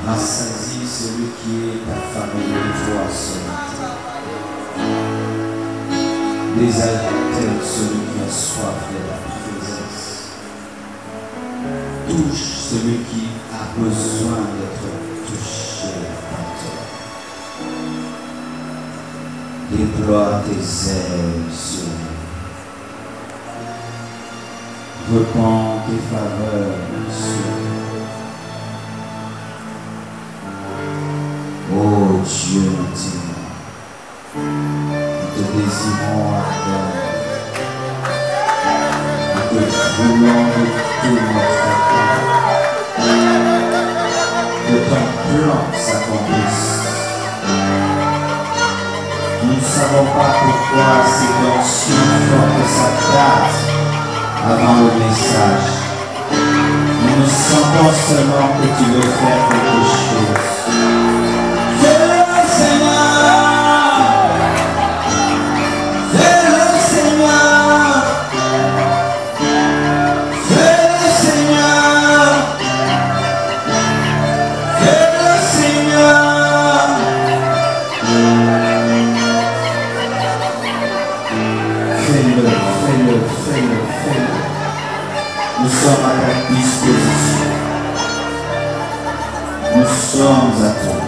Rassasie celui qui est affamé de toi ce matin. Désaltère celui qui a soif de la présence. Touche celui qui a besoin d'être touché par toi. Déploie tes ailes sur lui. Repends tes faveurs sur lui. Oh Dieu, nous te désirons ardent. Nous te voulons de tout notre cœur. Que ton plan s'accomplisse. Nous ne savons pas pourquoi c'est dans si fort que ça date avant le message. Nous sentons seulement que tu veux faire quelque chose. Nous sommes à ta disposition. Nous sommes à toi.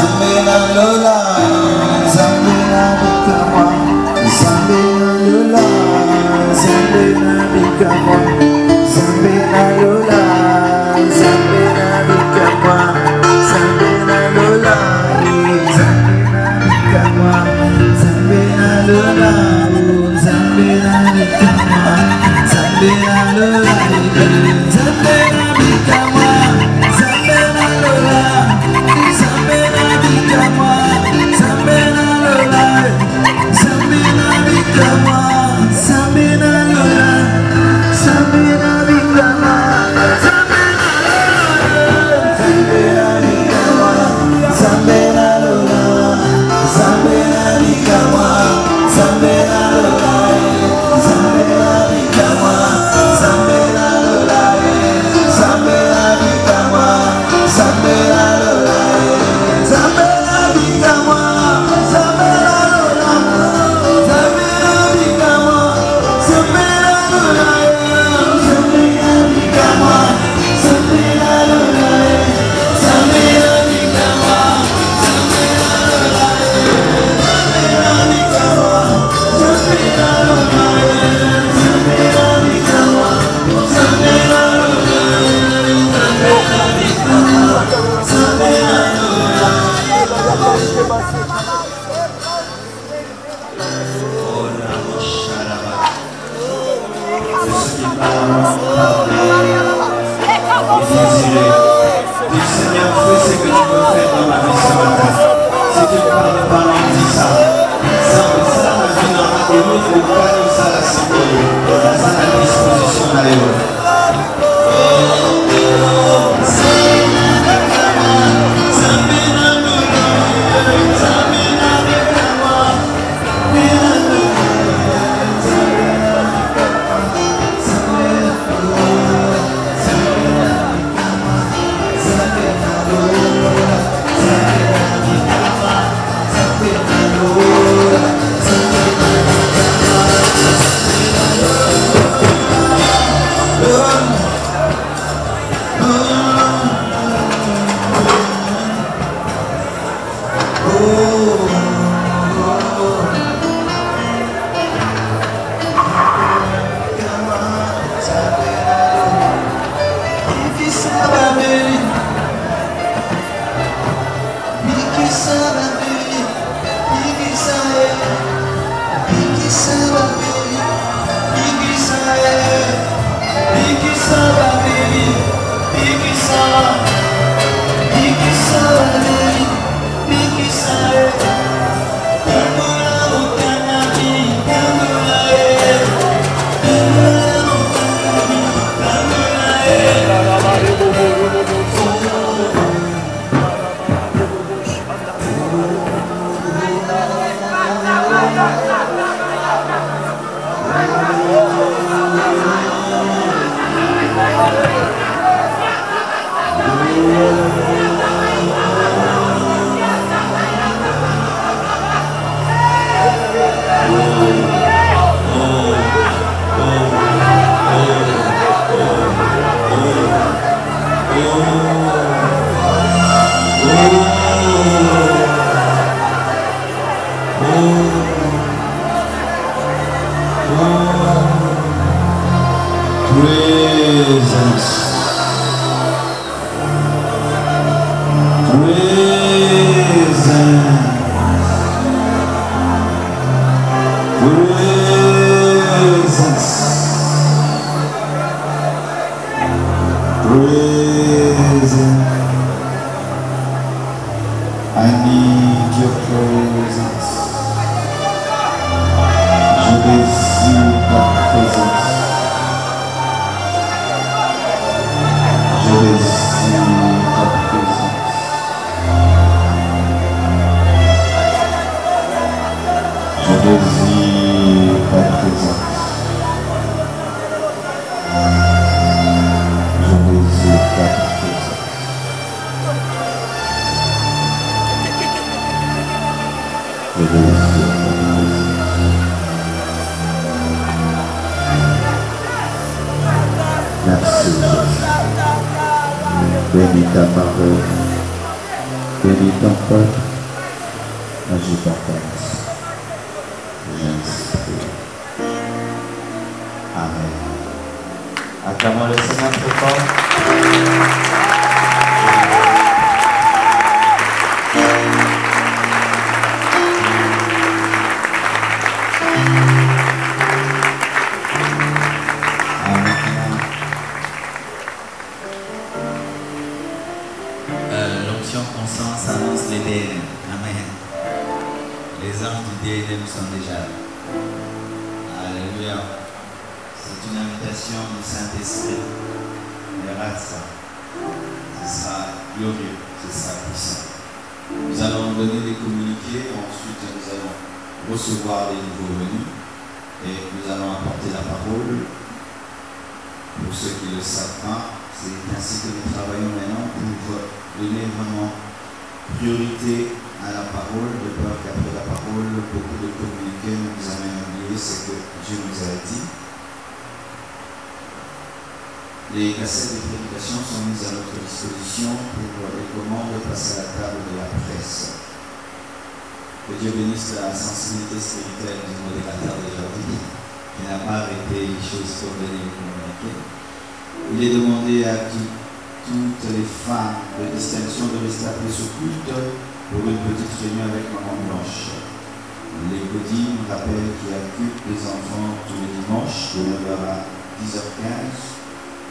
Samina I need your presence. Je désire ta présence. Je désire ta présence. Je désire ta présence. Je désire ta présence. Je désire ta présence. Merci Jésus. Bénis ta parole. Bénis ton peuple. Agis ta grâce. J'inspire. Amen. Acclamons le Seigneur très fort. L'onction conscience annonce les DNM. Amen. Les anges du DNM sont déjà là. Alléluia. C'est une invitation du Saint-Esprit. On verra ça. Ce sera glorieux, ce sera puissant. Nous allons donner des communiqués, ensuite nous allons recevoir les nouveaux venus et nous allons apporter la parole. Pour ceux qui ne le savent pas, c'est ainsi que nous travaillons maintenant pour donner vraiment priorité à la parole, de peur qu'après la parole, beaucoup de communiqués nous amènent à oublier ce que Dieu nous a dit. Les cassettes de prédication sont mises à notre disposition pour les commandes passer à la table de la presse. Que Dieu bénisse la sensibilité spirituelle du modérateur d'aujourd'hui, qui n'a pas arrêté les choses pour venir vous communiquer. Il est demandé à toutes les femmes de distinction de rester après ce culte pour une petite réunion avec Maman Blanche. Les Codines rappellent qu'il y a culte des enfants tous les dimanches de 9h à 10h15.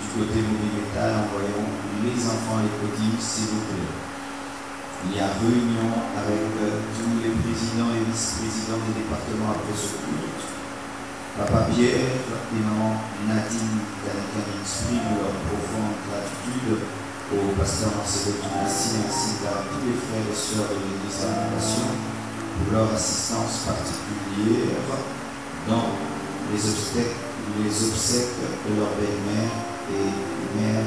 Du côté monumental, envoyons les enfants et les Codines, s'il vous plaît. Il y a réunion avec tous les présidents et vice-présidents des départements après ce culte. Papa Pierre et maman Nadine Danican expriment leur profonde gratitude au pasteur Marcelo Tunassi ainsi qu'à tous les frères et sœurs de l'Église de la Nation pour leur assistance particulière dans les obsèques de leur belle-mère et mère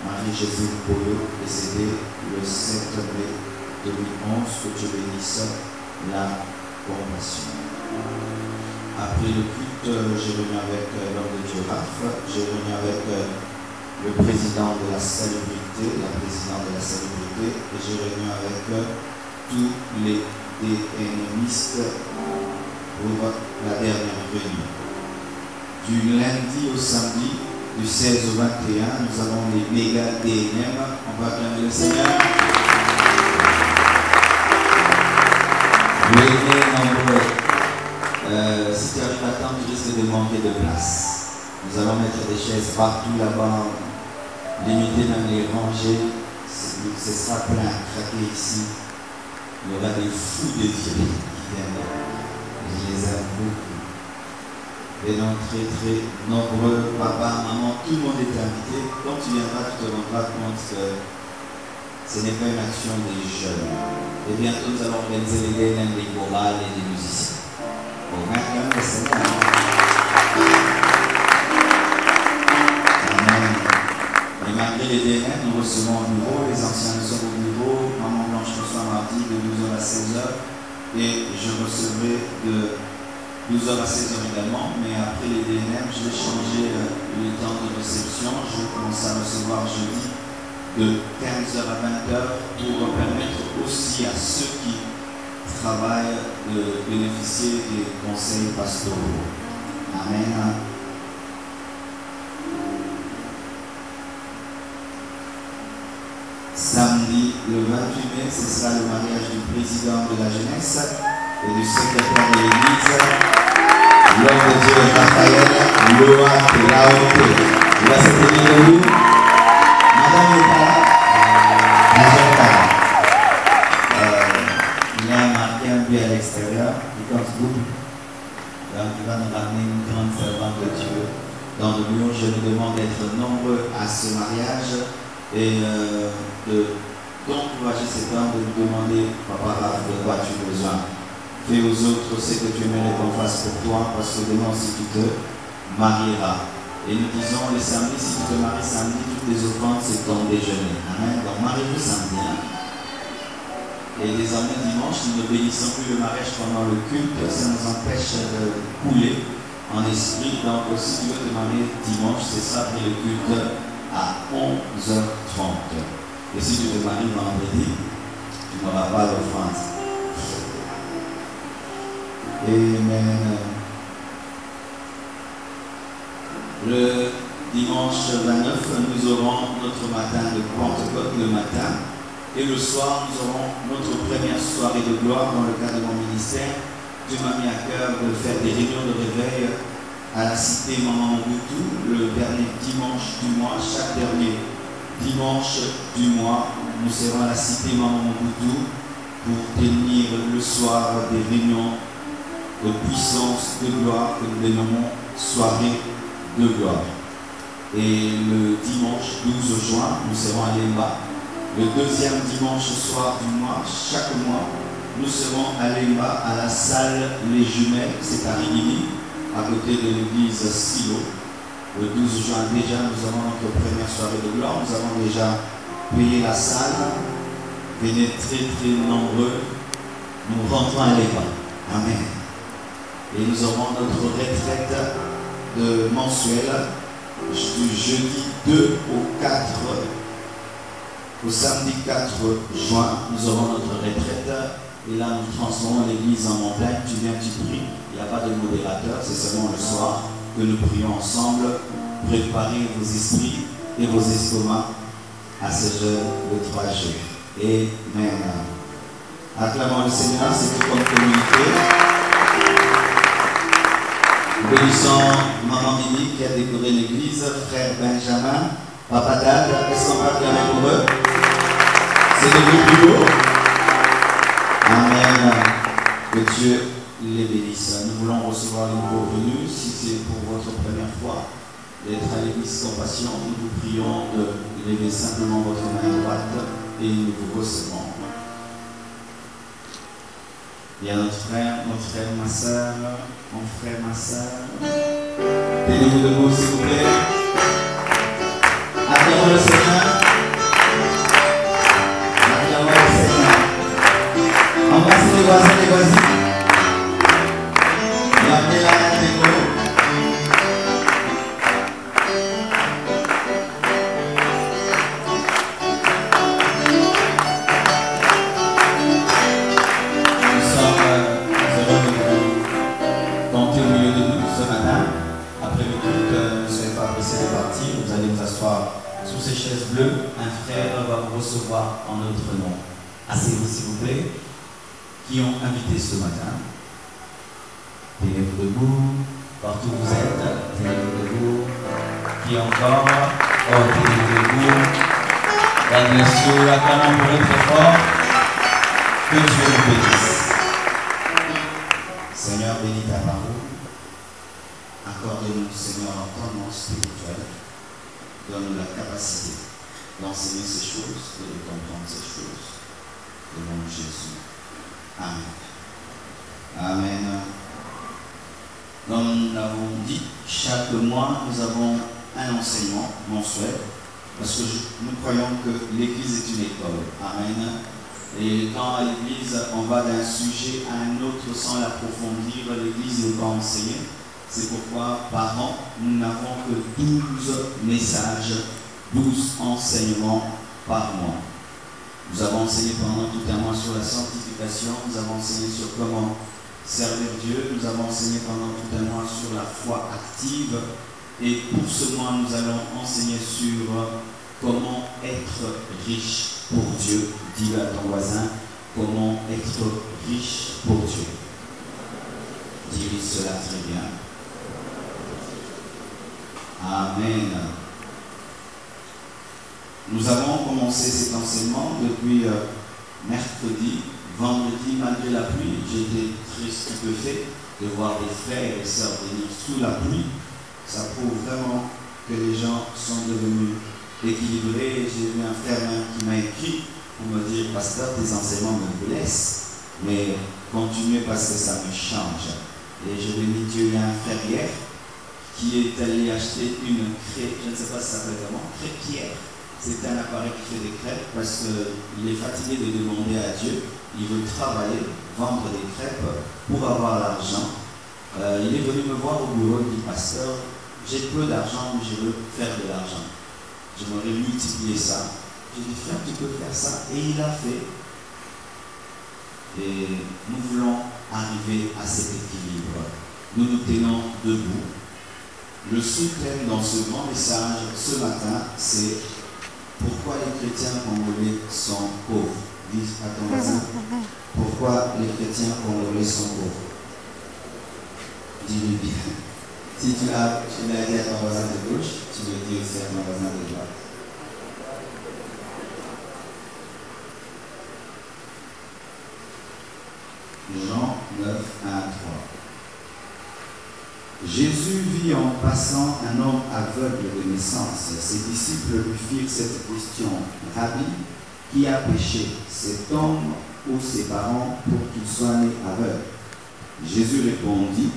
Marie-Jésus Boyo, décédée le 7 mai 2011. Que Dieu bénisse la compassion. Après le culte, j'ai venu avec l'homme de Dieu Raph, j'ai venu avec le président de la salubrité, la présidente de la salubrité, et j'ai venu avec tous les DNMistes pour la dernière réunion. Du lundi au samedi, du 16 au 21, nous avons les méga DNM. On va acclamer le Seigneur. Venez nombreux. Si tu arrives à temps, tu risques de manquer de place. Nous allons mettre des chaises partout là-bas, limiter même les rangées. Ce sera plein, craqué ici. Il y aura des fous de Dieu qui viennent. Je les aime beaucoup. Et donc très nombreux, papa, maman, tout le monde est invité. Quand tu viendras, tu te rendras compte que ce n'est pas une action des jeunes. Et bientôt, nous allons organiser les DNM, des chorales et des musiciens. Amen. Et malgré les DNM, nous recevons au bureau, les anciens sont au bureau, Maman Blanche reçoit mardi de 12h à 16h, et je recevrai de 12h à 16h également, mais après les DNM, je vais changer le temps de réception, je vais commencer à recevoir jeudi de 15h à 20h pour permettre aussi à ceux qui travaillent de bénéficier des conseils pastoraux. Amen. le 28 mai, ce sera le mariage du président de la jeunesse et du secrétaire de l'église, l'homme de Dieu Raphaël Loa Laote. Il va se tenir debout. Madame n'est pas là. Il y a marqué un but à l'extérieur, il compte beaucoup. Donc il va nous ramener une grande servante de Dieu dans le mur. Je nous demande d'être nombreux à ce mariage et d'encourager cet homme, de nous demander, Papa Raph, de quoi tu as besoin. Fais aux autres ce que tu aimerais qu'on fasse pour toi, parce que demain si tu te marieras. Et nous disons le samedi, si tu te maries samedi, toutes les offrandes c'est ton déjeuner. Amen. Donc marie-vous samedi. Et désormais dimanche, nous ne bénissons plus le mariage pendant le culte, ça nous empêche de couler en esprit. Donc si tu veux te marier dimanche, c'est ça après le culte à 11h30. Et si tu te maries vendredi, tu n'auras pas l'offrande. Amen. Le dimanche 29, nous aurons notre matin de Pentecôte le matin. Et le soir, nous aurons notre première soirée de gloire dans le cadre de mon ministère. Dieu m'a mis à cœur de faire des réunions de réveil à la cité Maman Mobutu le dernier dimanche du mois. Chaque dernier dimanche du mois, nous serons à la cité Maman Mobutu pour tenir le soir des réunions de puissance, de gloire que nous dénommons soirée de gloire. Et le dimanche 12 juin, nous serons à Lemba. Le deuxième dimanche soir du mois, chaque mois, nous serons à Lemba à la salle Les Jumelles, c'est à Rigini, à côté de l'église Silo. Le 12 juin déjà, nous avons notre première soirée de gloire. Nous avons déjà payé la salle. Venez très très nombreux. Nous rentrons à Lemba. Amen. Et nous aurons notre retraite mensuelle du jeudi 2 au 4. Au samedi 4 juin, nous aurons notre retraite. Et là, nous transformons l'église en montagne. Tu viens, tu pries. Il n'y a pas de modérateur, c'est seulement le soir que nous prions ensemble. Préparez vos esprits et vos estomacs à ce jeûne de 3 jours. Amen. Acclamons le Seigneur, c'est tout comme communiqué. Nous bénissons Maman Mimi qui a décoré l'église, frère Benjamin, Papa Dad, est-ce qu'on va bien pour eux? C'est devenu plus beau. Amen. Que Dieu les bénisse. Nous voulons recevoir les nouveaux venus. Si c'est pour votre première fois d'être à l'église Compassion, nous vous prions de lever simplement votre main droite et nous vous recevons. Il y a notre frère, ma soeur, mon frère, ma soeur. Tenez-vous debout, s'il vous plaît. Acclamons le Seigneur. Acclamons le Seigneur. Embrassez les voisins, les voisines. Et appelez la reine des colos. Sous ces chaises bleues, un frère va vous recevoir en notre nom. Asseyez-vous s'il vous plaît. Qui ont invité ce matin? Tenez-vous debout. Partout où vous êtes, tenez-vous debout. Qui encore? Oh, tenez-vous debout. Bien sûr, acclamons pour être fort. Que Dieu vous bénisse. Seigneur, bénis ta parole. Accorde-nous, Seigneur, l'entendement spirituel. Donne-nous la capacité d'enseigner ces choses et de comprendre ces choses. Au nom de Jésus. Amen. Amen. Comme nous l'avons dit, chaque mois, nous avons un enseignement mensuel parce que nous croyons que l'Église est une école. Amen. Et quand à l'Église, on va d'un sujet à un autre sans l'approfondir, l'Église n'est pas enseignée. C'est pourquoi par an, nous n'avons que 12 messages, 12 enseignements par mois. Nous avons enseigné pendant tout un mois sur la sanctification, nous avons enseigné sur comment servir Dieu, nous avons enseigné pendant tout un mois sur la foi active et pour ce mois, nous allons enseigner sur comment être riche pour Dieu. Dis-le à ton voisin, comment être riche pour Dieu. Dis-lui cela très bien. Amen. Nous avons commencé cet enseignement depuis mercredi. Vendredi, malgré la pluie, j'étais très stupéfait de voir des frères et sœurs venir sous la pluie. Ça prouve vraiment que les gens sont devenus équilibrés. J'ai vu un frère qui m'a écrit pour me dire, pasteur, tes enseignements me blessent, mais continuez parce que ça me change. Et je bénis Dieu, il y a un frère hier qui est allé acheter une crêpe, je ne sais pas si ça s'appelle comment, crêpière. C'est un appareil qui fait des crêpes parce qu'il est fatigué de demander à Dieu. Il veut travailler, vendre des crêpes pour avoir l'argent. Il est venu me voir au bureau, il dit, pasteur, j'ai peu d'argent, mais je veux faire de l'argent. J'aimerais multiplier ça. J'ai dit, frère, tu peux faire ça. Et il a fait. Et nous voulons arriver à cet équilibre. Nous nous tenons debout. Le sous-thème dans ce grand message ce matin, c'est pourquoi les chrétiens congolais sont pauvres. Dis à ton voisin, pourquoi les chrétiens congolais sont pauvres. Dis-le bien. Si tu l'as dit à ton voisin de gauche, tu le dis aussi à ton voisin de droite. Jean 9, 1 à 3. Jésus vit en passant un homme aveugle de naissance. Ses disciples lui firent cette question. Rabbi, qui a péché, cet homme ou ses parents, pour qu'il soit né aveugle? Jésus répondit,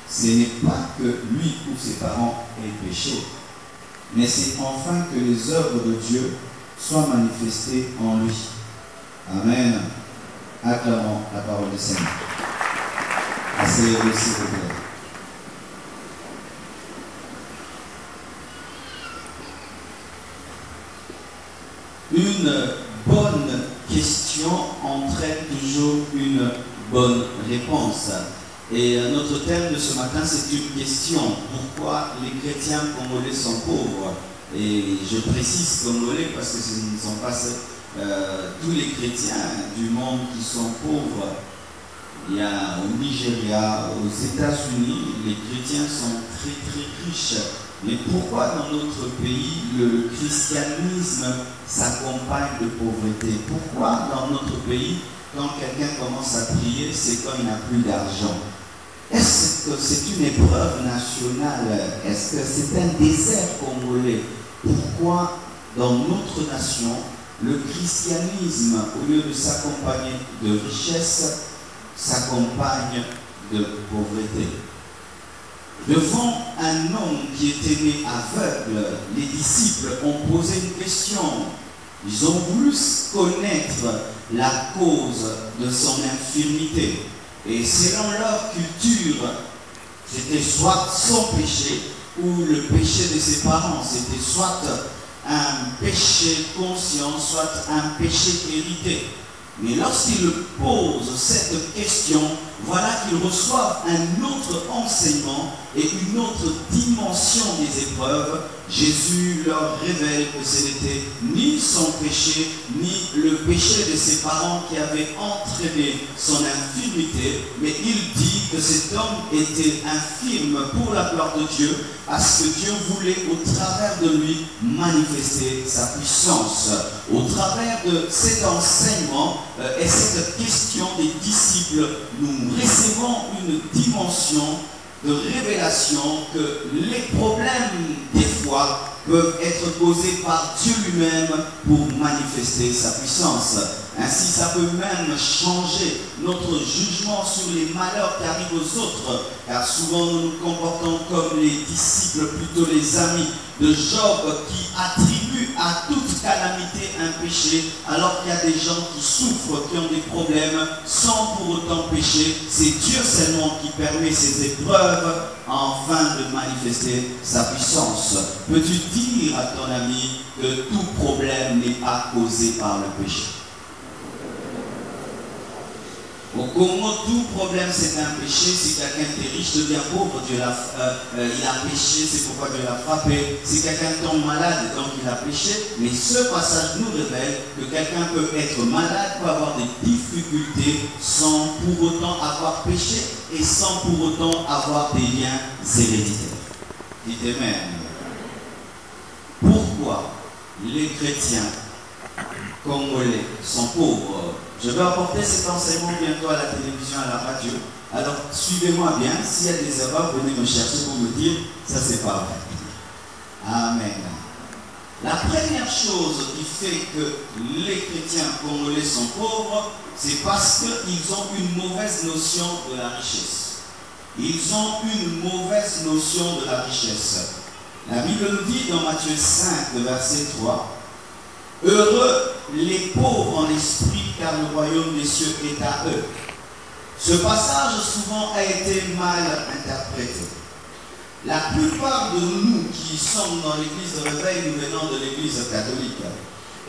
ce n'est pas que lui ou ses parents aient péché, mais c'est enfin que les œuvres de Dieu soient manifestées en lui. Amen. Acclamons la parole du Seigneur. Asseyez-vous s'il vous plaît. Une bonne question entraîne toujours une bonne réponse. Et notre thème de ce matin, c'est une question. Pourquoi les chrétiens congolais sont pauvres? Et je précise congolais parce que ce ne sont pas tous les chrétiens du monde qui sont pauvres. Il y a au Nigeria, aux États-Unis, les chrétiens sont très très riches. Mais pourquoi dans notre pays le christianisme s'accompagne de pauvreté? Pourquoi dans notre pays, quand quelqu'un commence à prier, c'est quand il n'a plus d'argent? Est-ce que c'est une épreuve nationale? Est-ce que c'est un désert congolais? Pourquoi dans notre nation, le christianisme, au lieu de s'accompagner de richesse, s'accompagne de pauvreté? Devant un homme qui était né aveugle, les disciples ont posé une question. Ils ont voulu connaître la cause de son infirmité. Et selon leur culture, c'était soit son péché ou le péché de ses parents. C'était soit un péché conscient, soit un péché hérité. Mais lorsqu'ils posent cette question, voilà qu'ils reçoivent un autre enseignement et une autre dimension des épreuves. Jésus leur révèle que ce n'était ni son péché, ni le péché de ses parents qui avait entraîné son infirmité, mais il dit que cet homme était infirme pour la gloire de Dieu, parce que Dieu voulait au travers de lui manifester sa puissance. Au travers de cet enseignement et cette question des disciples, nous recevons une dimension de révélation que les problèmes, des fois, peuvent être causés par Dieu lui-même pour manifester sa puissance. Ainsi, ça peut même changer notre jugement sur les malheurs qui arrivent aux autres, car souvent nous nous comportons comme les disciples, plutôt les amis de Job, qui attribuent à toute calamité un péché, alors qu'il y a des gens qui souffrent, qui ont des problèmes, sans pour autant pécher. C'est Dieu seulement qui permet ces épreuves afin de manifester sa puissance. Peux-tu dire à ton ami que tout problème n'est pas causé par le péché? Au Congo, tout problème c'est un péché. Si quelqu'un est riche, devient pauvre, il a péché, c'est pourquoi Dieu l'a frappé. Si quelqu'un tombe malade, donc il a péché. Mais ce passage nous révèle que quelqu'un peut être malade, peut avoir des difficultés sans pour autant avoir péché et sans pour autant avoir des liens héréditaires. Dites Amen. Pourquoi les chrétiens congolais sont pauvres? Je vais apporter cet enseignement bientôt à la télévision, à la radio. Alors, suivez-moi bien. S'il y a des erreurs, venez me chercher pour me dire, ça c'est pas vrai. Amen. La première chose qui fait que les chrétiens congolais sont pauvres, c'est parce qu'ils ont une mauvaise notion de la richesse. Ils ont une mauvaise notion de la richesse. La Bible nous dit dans Matthieu 5, verset 3, « Heureux les pauvres en esprit, car le royaume des cieux est à eux. » Ce passage souvent a été mal interprété. La plupart de nous qui sommes dans l'église de réveil, nous venons de l'église catholique.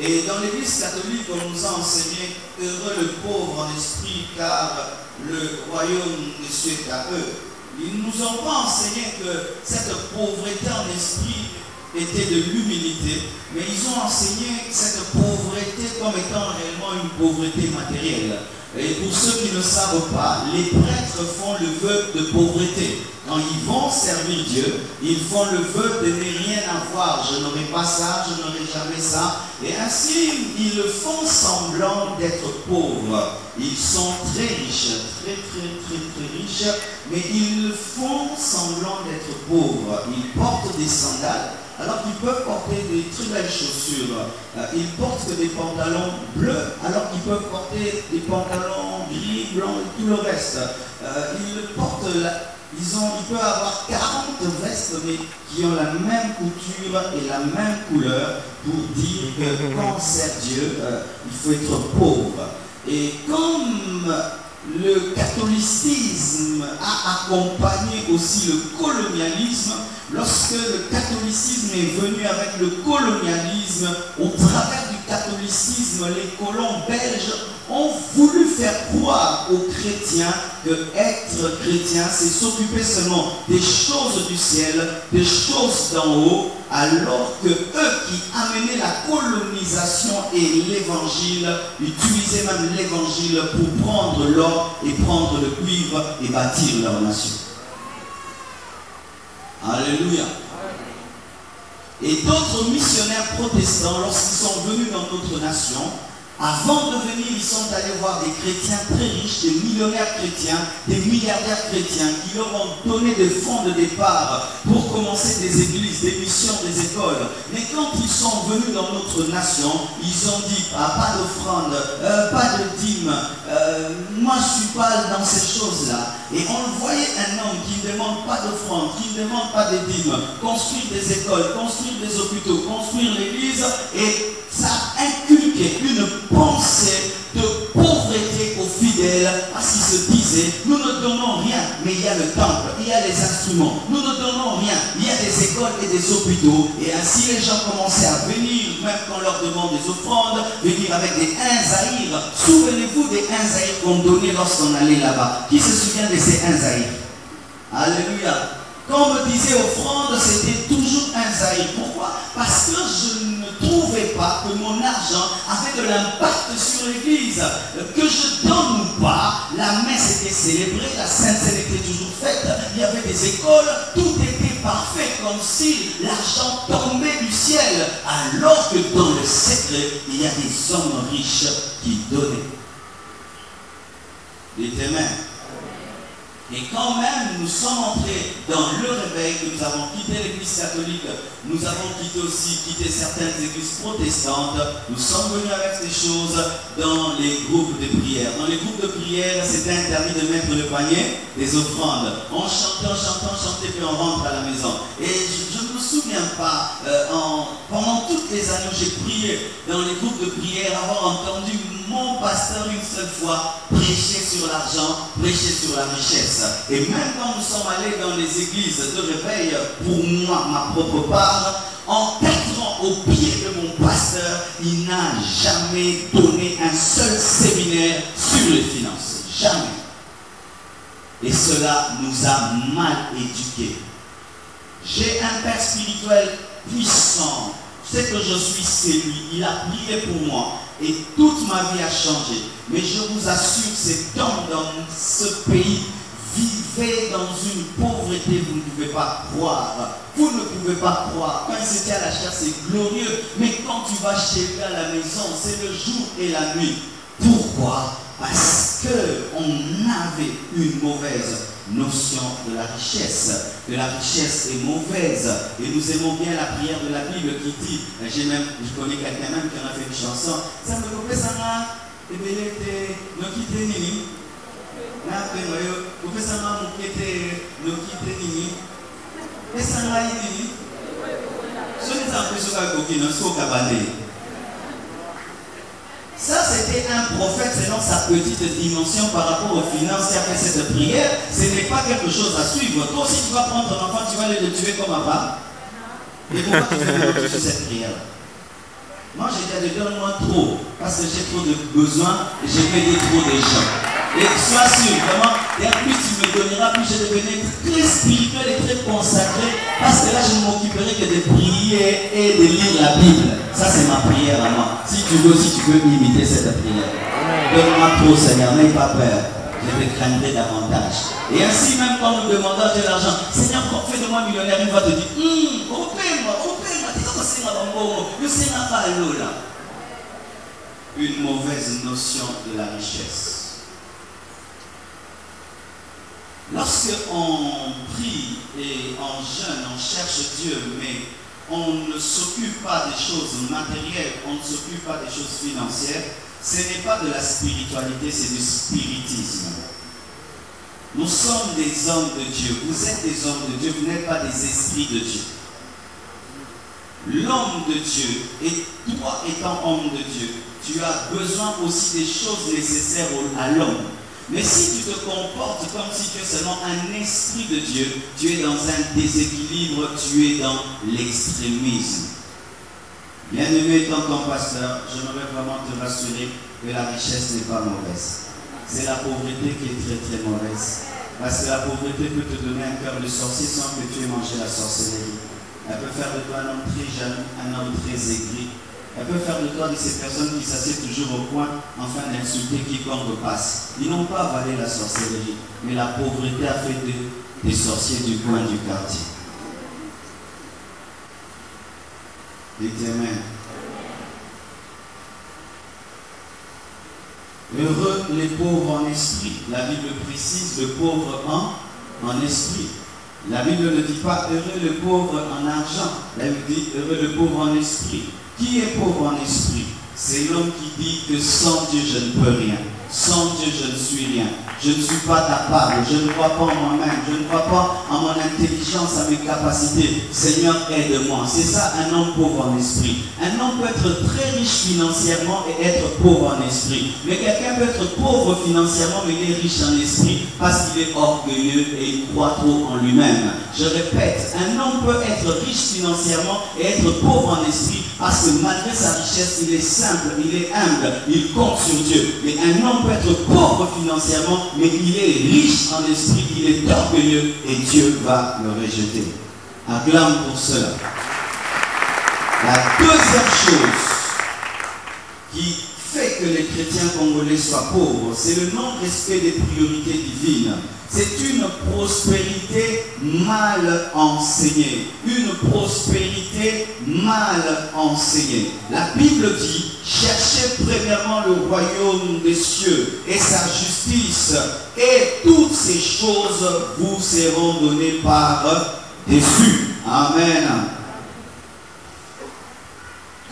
Et dans l'église catholique, on nous a enseigné « Heureux le pauvre en esprit, car le royaume des cieux est à eux. » Ils ne nous ont pas enseigné que cette pauvreté en esprit était de l'humilité, mais ils ont enseigné cette pauvreté comme étant réellement une pauvreté matérielle. Et pour ceux qui ne savent pas, les prêtres font le vœu de pauvreté. Quand ils vont servir Dieu, ils font le vœu de ne rien avoir. Je n'aurai pas ça, je n'aurai jamais ça. Et ainsi, ils font semblant d'être pauvres. Ils sont très riches, très riches, mais ils font semblant d'être pauvres. Ils portent des sandales, alors qu'ils peuvent porter des très belles chaussures. Ils portent des pantalons bleus, alors qu'ils peuvent porter des pantalons gris, blancs et tout le reste. Ils peuvent avoir 40 vestes, mais qui ont la même couture et la même couleur, pour dire que quand on sert Dieu, il faut être pauvre. Et comme le catholicisme a accompagné aussi le colonialisme, lorsque le catholicisme est venu avec le colonialisme, au travers du catholicisme, les colons belges ont voulu faire croire aux chrétiens que être chrétien, c'est s'occuper seulement des choses du ciel, des choses d'en haut, alors que eux qui amenaient la colonisation et l'évangile, utilisaient même l'évangile pour prendre l'or et prendre le cuivre et bâtir leur nation. Alléluia. Et d'autres missionnaires protestants, lorsqu'ils sont venus dans notre nation, avant de venir, ils sont allés voir des chrétiens très riches, des millionnaires chrétiens, des milliardaires chrétiens, qui leur ont donné des fonds de départ pour commencer des églises, des missions, des écoles. Mais quand ils sont venus dans notre nation, ils ont dit pas d'offrande, pas de dîme, moi je ne suis pas dans ces choses-là. Et on voyait un homme qui ne demande pas d'offrande, qui ne demande pas de dîme, construire des écoles, construire des hôpitaux, construire l'église, et ça inculquait une pensée de pauvreté aux fidèles, parce qu'ils se disaient, nous ne donnons rien, mais il y a le temple, il y a les instruments, nous ne donnons rien, il y a des écoles et des hôpitaux, et ainsi les gens commençaient à venir, même quand on leur demande des offrandes, venir avec des inzaïrs. Souvenez-vous des inzaïrs qu'on donnait lorsqu'on allait là-bas. Qui se souvient de ces inzaïrs? Alléluia. Quand on me disait offrande, c'était toujours inzaïr. Pourquoi? Parce que je ne trouvais pas que mon argent avait de l'impact sur l'église. Que je donne ou pas, la messe était célébrée, la Sainte Seine était toujours faite, il y avait des écoles, tout était parfait, comme si l'argent tombait du ciel. Alors que dans le secret, il y a des hommes riches qui donnaient. Dites Amen. Et quand même, nous sommes entrés dans le réveil, que nous avons quitté l'église catholique, nous avons quitté certaines églises protestantes, nous sommes venus avec ces choses dans les groupes de prière. Dans les groupes de prière, c'était interdit de mettre le panier des offrandes. On chantait, puis on rentre à la maison. Et je ne me souviens pas, pendant toutes les années où j'ai prié dans les groupes de prière, avoir entendu mon pasteur une seule fois prêcher sur l'argent, prêcher sur la richesse. Et même quand nous sommes allés dans les églises de réveil, pour moi, ma propre part, en 4 ans au pied de mon pasteur, il n'a jamais donné un seul séminaire sur les finances. Jamais. cela nous a mal éduqués. J'ai un père spirituel puissant. Ce que je suis, c'est lui. Il a prié pour moi. Et toute ma vie a changé. Mais je vous assure, cet homme dans ce pays vivait dans une pauvreté, vous ne pouvez pas croire. Vous ne pouvez pas croire. Quand il était à la chair, c'est glorieux. Mais quand tu vas chez lui à la maison, c'est le jour et la nuit. Pourquoi? Parce qu'on avait une mauvaise notion de la richesse. Que la richesse est mauvaise. Et nous aimons bien la prière de la Bible qui dit, je connais quelqu'un même qui en a fait une chanson, ça me fait ça, et bien il était, nous quitter Nini. Vous faites ça, nous quitter Nini. Et ça m'a dit, ce n'est pas un peu ce qu'on a dit. Ça, c'était un prophète selon sa petite dimension par rapport aux finances qui a fait cette prière. Ce n'est pas quelque chose à suivre. Toi aussi, tu vas prendre ton enfant, tu vas le tuer comme avant. Et pourquoi tu fais sur cette prière? Moi, j'ai dit, donne-moi trop, parce que j'ai trop de besoins et j'ai payé trop de gens. Et sois sûr, vraiment, et plus tu me donneras, plus je devenais très spirituel et très consacré, parce que là, je ne m'occuperai que de prier et de lire la Bible. Ça, c'est ma prière à moi. Si tu veux imiter cette prière. Donne-moi trop, Seigneur, n'aie pas peur. Je te craindrai davantage. Et ainsi, même quand nous demandons de l'argent, Seigneur, fais de moi millionnaire, il va te dire, opère-moi, une mauvaise notion de la richesse. Lorsque on prie et on jeûne, on cherche Dieu, mais on ne s'occupe pas des choses matérielles, on ne s'occupe pas des choses financières, ce n'est pas de la spiritualité, c'est du spiritisme. Nous sommes des hommes de Dieu, vous êtes des hommes de Dieu, vous n'êtes pas des esprits de Dieu. L'homme de Dieu, et toi étant homme de Dieu, tu as besoin aussi des choses nécessaires à l'homme. Mais si tu te comportes comme si tu es seulement un esprit de Dieu, tu es dans un déséquilibre, tu es dans l'extrémisme. Bien-aimé, tonton pasteur, j'aimerais vraiment te rassurer que la richesse n'est pas mauvaise. C'est la pauvreté qui est très très mauvaise. Parce que la pauvreté peut te donner un cœur de sorcier sans que tu aies mangé la sorcellerie. Elle peut faire de toi un homme très jaloux, un homme très aigri. Elle peut faire de toi de ces personnes qui s'assiedent toujours au coin afin d'insulter quiconque passe. Ils n'ont pas avalé la sorcellerie, mais la pauvreté a fait des sorciers du coin du quartier. Dites Amen. Heureux les pauvres en esprit. La Bible précise le pauvre en esprit. La Bible ne dit pas heureux le pauvre en argent. La Bible dit heureux le pauvre en esprit. Qui est pauvre en esprit? C'est l'homme qui dit que sans Dieu je ne peux rien. Sans Dieu je ne suis rien. Je ne suis pas capable. Je ne crois pas en moi-même. Je ne crois pas en mon intelligence, à mes capacités. Seigneur, aide-moi. C'est ça un homme pauvre en esprit. Un homme peut être très riche financièrement et être pauvre en esprit. Mais quelqu'un peut être pauvre financièrement mais il est riche en esprit parce qu'il est orgueilleux et il croit trop en lui-même. Je répète, un homme peut être riche financièrement et être pauvre en esprit parce que malgré sa richesse, il est simple, il est humble, il compte sur Dieu. Mais un homme peut être pauvre financièrement mais il est riche en esprit, il est orgueilleux et Dieu va le rejeter. Acclame pour cela. La deuxième chose qui fait que les chrétiens congolais soient pauvres, c'est le non-respect des priorités divines. C'est une prospérité mal enseignée. Une prospérité mal enseignée. La Bible dit, cherchez premièrement le royaume des cieux et sa justice, et toutes ces choses vous seront données par-dessus. Amen.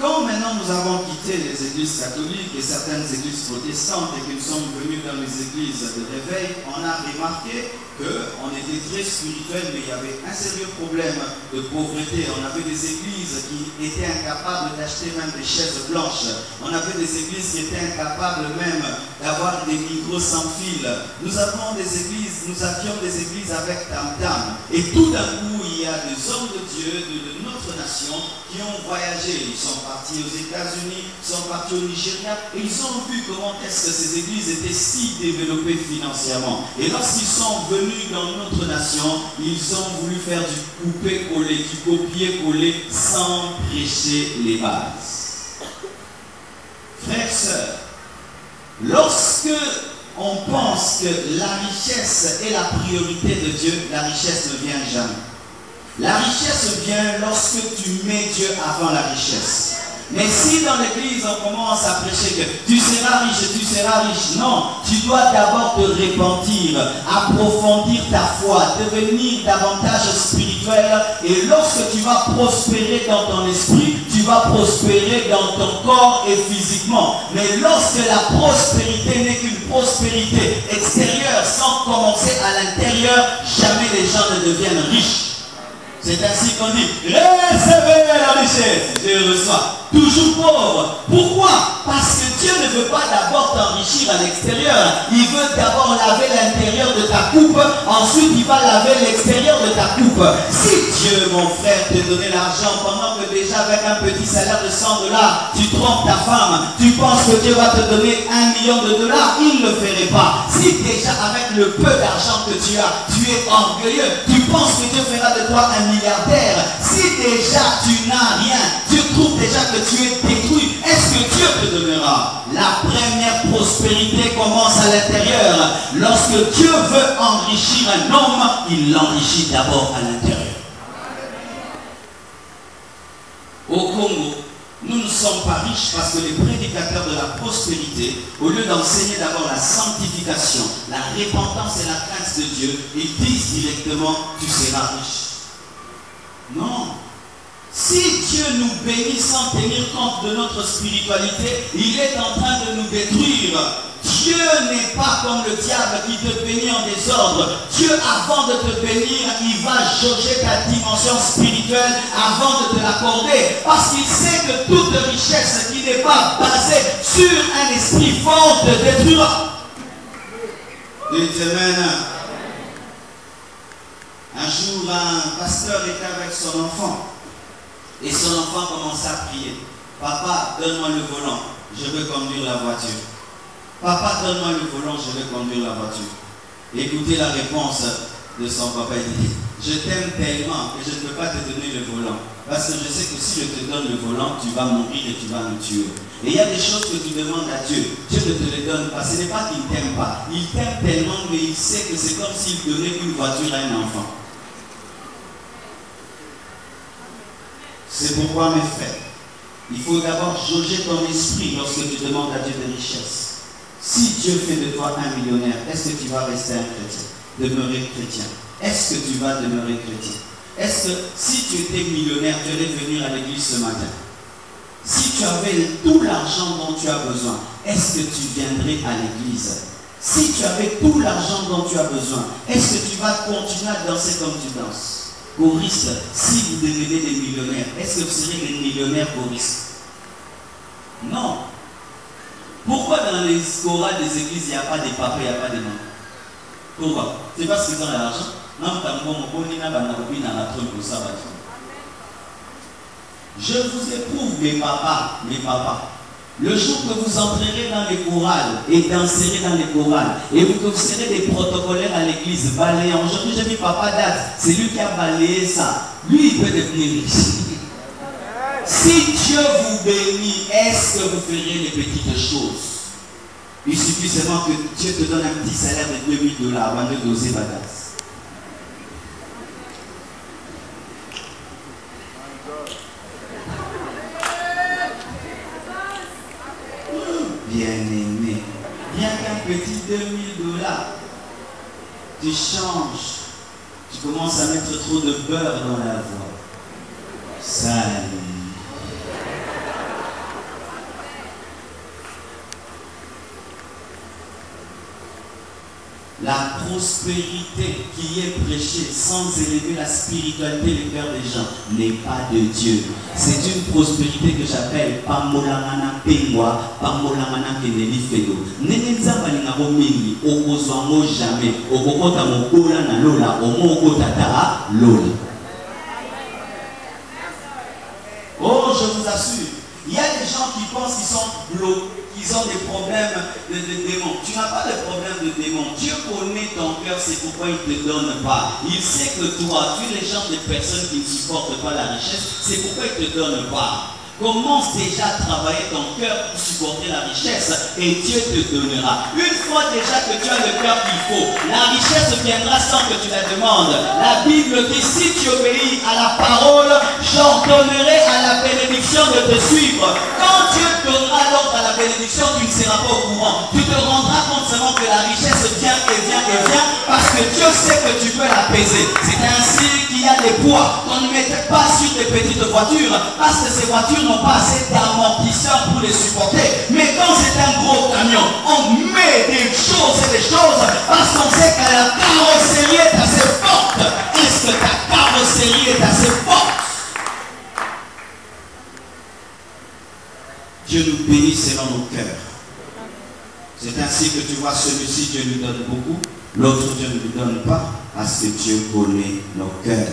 Quand maintenant nous avons quitté les églises catholiques et certaines églises protestantes et que nous sommes venus dans les églises de réveil, on a remarqué qu'on était très spirituels, mais il y avait un sérieux problème de pauvreté. On avait des églises qui étaient incapables d'acheter même des chaises blanches. On avait des églises qui étaient incapables même d'avoir des micros sans fil. Nous avions des églises avec tam-tam. Et tout d'un coup, il y a des hommes de Dieu, de notre nation, qui ont voyagé. Ils sont partis aux États-Unis, ils sont partis au Nigeria, et ils ont vu comment est-ce que ces églises étaient si développées financièrement. Et lorsqu'ils sont venus venus dans notre nation, ils ont voulu faire du coupé-collé, du copier-coller sans prêcher les bases. Frères, sœurs, lorsque on pense que la richesse est la priorité de Dieu, la richesse ne vient jamais. La richesse vient lorsque tu mets Dieu avant la richesse. Mais si dans l'église on commence à prêcher que tu seras riche, non, tu dois d'abord te repentir, approfondir ta foi, devenir davantage spirituel, et lorsque tu vas prospérer dans ton esprit, tu vas prospérer dans ton corps et physiquement. Mais lorsque la prospérité n'est qu'une prospérité extérieure sans commencer à l'intérieur, jamais les gens ne deviennent riches. C'est ainsi qu'on dit, recevez la richesse, je reçois. Toujours pauvre. Pourquoi? Parce que Dieu ne veut pas d'abord t'enrichir à l'extérieur. Il veut d'abord laver l'intérieur de ta coupe, ensuite il va laver l'extérieur de ta coupe. Si Dieu, mon frère, te donnait l'argent pendant que déjà avec un petit salaire de $100, tu trompes ta femme, tu penses que Dieu va te donner $1 million, il ne le ferait pas. Si déjà avec le peu d'argent que tu as, tu es orgueilleux, tu penses que Dieu fera de toi un milliardaire. Si déjà tu n'as rien, Dieu trouve déjà que tu es détruit, est-ce que Dieu te donnera? La première prospérité commence à l'intérieur. Lorsque Dieu veut enrichir un homme, il l'enrichit d'abord à l'intérieur. Au Congo, nous ne sommes pas riches parce que les prédicateurs de la prospérité, au lieu d'enseigner d'abord la sanctification, la repentance et la crainte de Dieu, ils disent directement, tu seras riche. Non. Si Dieu nous bénit sans tenir compte de notre spiritualité, il est en train de nous détruire. Dieu n'est pas comme le diable qui te bénit en désordre. Dieu, avant de te bénir, il va jauger ta dimension spirituelle avant de te l'accorder. Parce qu'il sait que toute richesse qui n'est pas basée sur un esprit fort te détruira. Une semaine, un jour, un pasteur était avec son enfant. Et son enfant commençait à prier. Papa, donne-moi le volant, je veux conduire la voiture. Papa, donne-moi le volant, je veux conduire la voiture. Écoutez la réponse de son papa. Il dit, je t'aime tellement que je ne peux pas te donner le volant. Parce que je sais que si je te donne le volant, tu vas mourir et tu vas me tuer. Et il y a des choses que tu demandes à Dieu. Dieu ne te les donne pas. Ce n'est pas qu'il ne t'aime pas. Il t'aime tellement, mais il sait que c'est comme s'il donnait une voiture à un enfant. C'est pourquoi, mes frères, il faut d'abord jauger ton esprit lorsque tu demandes à Dieu des richesses. Si Dieu fait de toi un millionnaire, est-ce que tu vas rester un chrétien? Demeurer chrétien. Est-ce que tu vas demeurer chrétien? Est-ce que si tu étais millionnaire, tu allais venir à l'église ce matin? Si tu avais tout l'argent dont tu as besoin, est-ce que tu viendrais à l'église? Si tu avais tout l'argent dont tu as besoin, est-ce que tu vas continuer à danser comme tu danses? Choriste, si vous devenez des millionnaires, est-ce que vous serez des millionnaires choristes? Non. Pourquoi dans les chorales des églises, il n'y a pas des papas, il n'y a pas des mamans? Pourquoi? C'est parce qu'ils ont l'argent. Je vous éprouve, mes papas. Le jour que vous entrerez dans les chorales et danserez dans les chorales et vous serez des protocolaires à l'église, balayant. Aujourd'hui, j'ai dit papa date, c'est lui qui a balayé ça. Lui, il peut devenir riche. Si Dieu vous bénit, est-ce que vous ferez les petites choses? Il suffit seulement que Dieu te donne un petit salaire de $2000 avant de doser bagasse. Bien-aimé, rien qu'un petit $2000, tu changes, tu commences à mettre trop de beurre dans la voix. Salut. La prospérité qui est prêchée sans élever la spiritualité des cœurs des gens n'est pas de Dieu. C'est une prospérité que j'appelle Pamolangana Pengwa, Pamolangana Keneli Fego. Nenenza Balingaro Mingi, Okozwango jamais, Okokota Mokola na Lola, Omoko Tata Lola. Oh, je vous assure. Il y a des gens qui pensent pensent qu'ils sont bloqués, qu'ils ont des problèmes de démons. Tu n'as pas de problème de démons. Dieu connaît ton cœur, c'est pourquoi il ne te donne pas. Il sait que toi, tu es le genre de personnes qui ne supportent pas la richesse, c'est pourquoi il ne te donne pas. Commence déjà à travailler ton cœur pour supporter la richesse et Dieu te donnera. Une fois déjà que tu as le cœur qu'il faut, la richesse viendra sans que tu la demandes. La Bible dit, si tu obéis à la parole, j'ordonnerai à la bénédiction de te suivre. Quand Dieu donnera l'ordre à la bénédiction, tu ne seras pas au courant. Tu te rendras compte seulement que la richesse vient et vient et vient parce que Dieu sait que tu peux l'apaiser. C'est ainsi qu'il y a des poids qu'on ne mettait pas sur des petites voitures parce que ces voitures n'ont pas assez d'amortisseurs pour les supporter. Mais quand c'est un gros camion, on met des choses et des choses parce qu'on sait que la carrosserie est assez forte. Est-ce que ta carrosserie est assez forte? Dieu nous bénit selon nos cœurs. C'est ainsi que tu vois celui-ci, Dieu lui donne beaucoup, l'autre Dieu ne lui donne pas parce que Dieu connaît nos cœurs.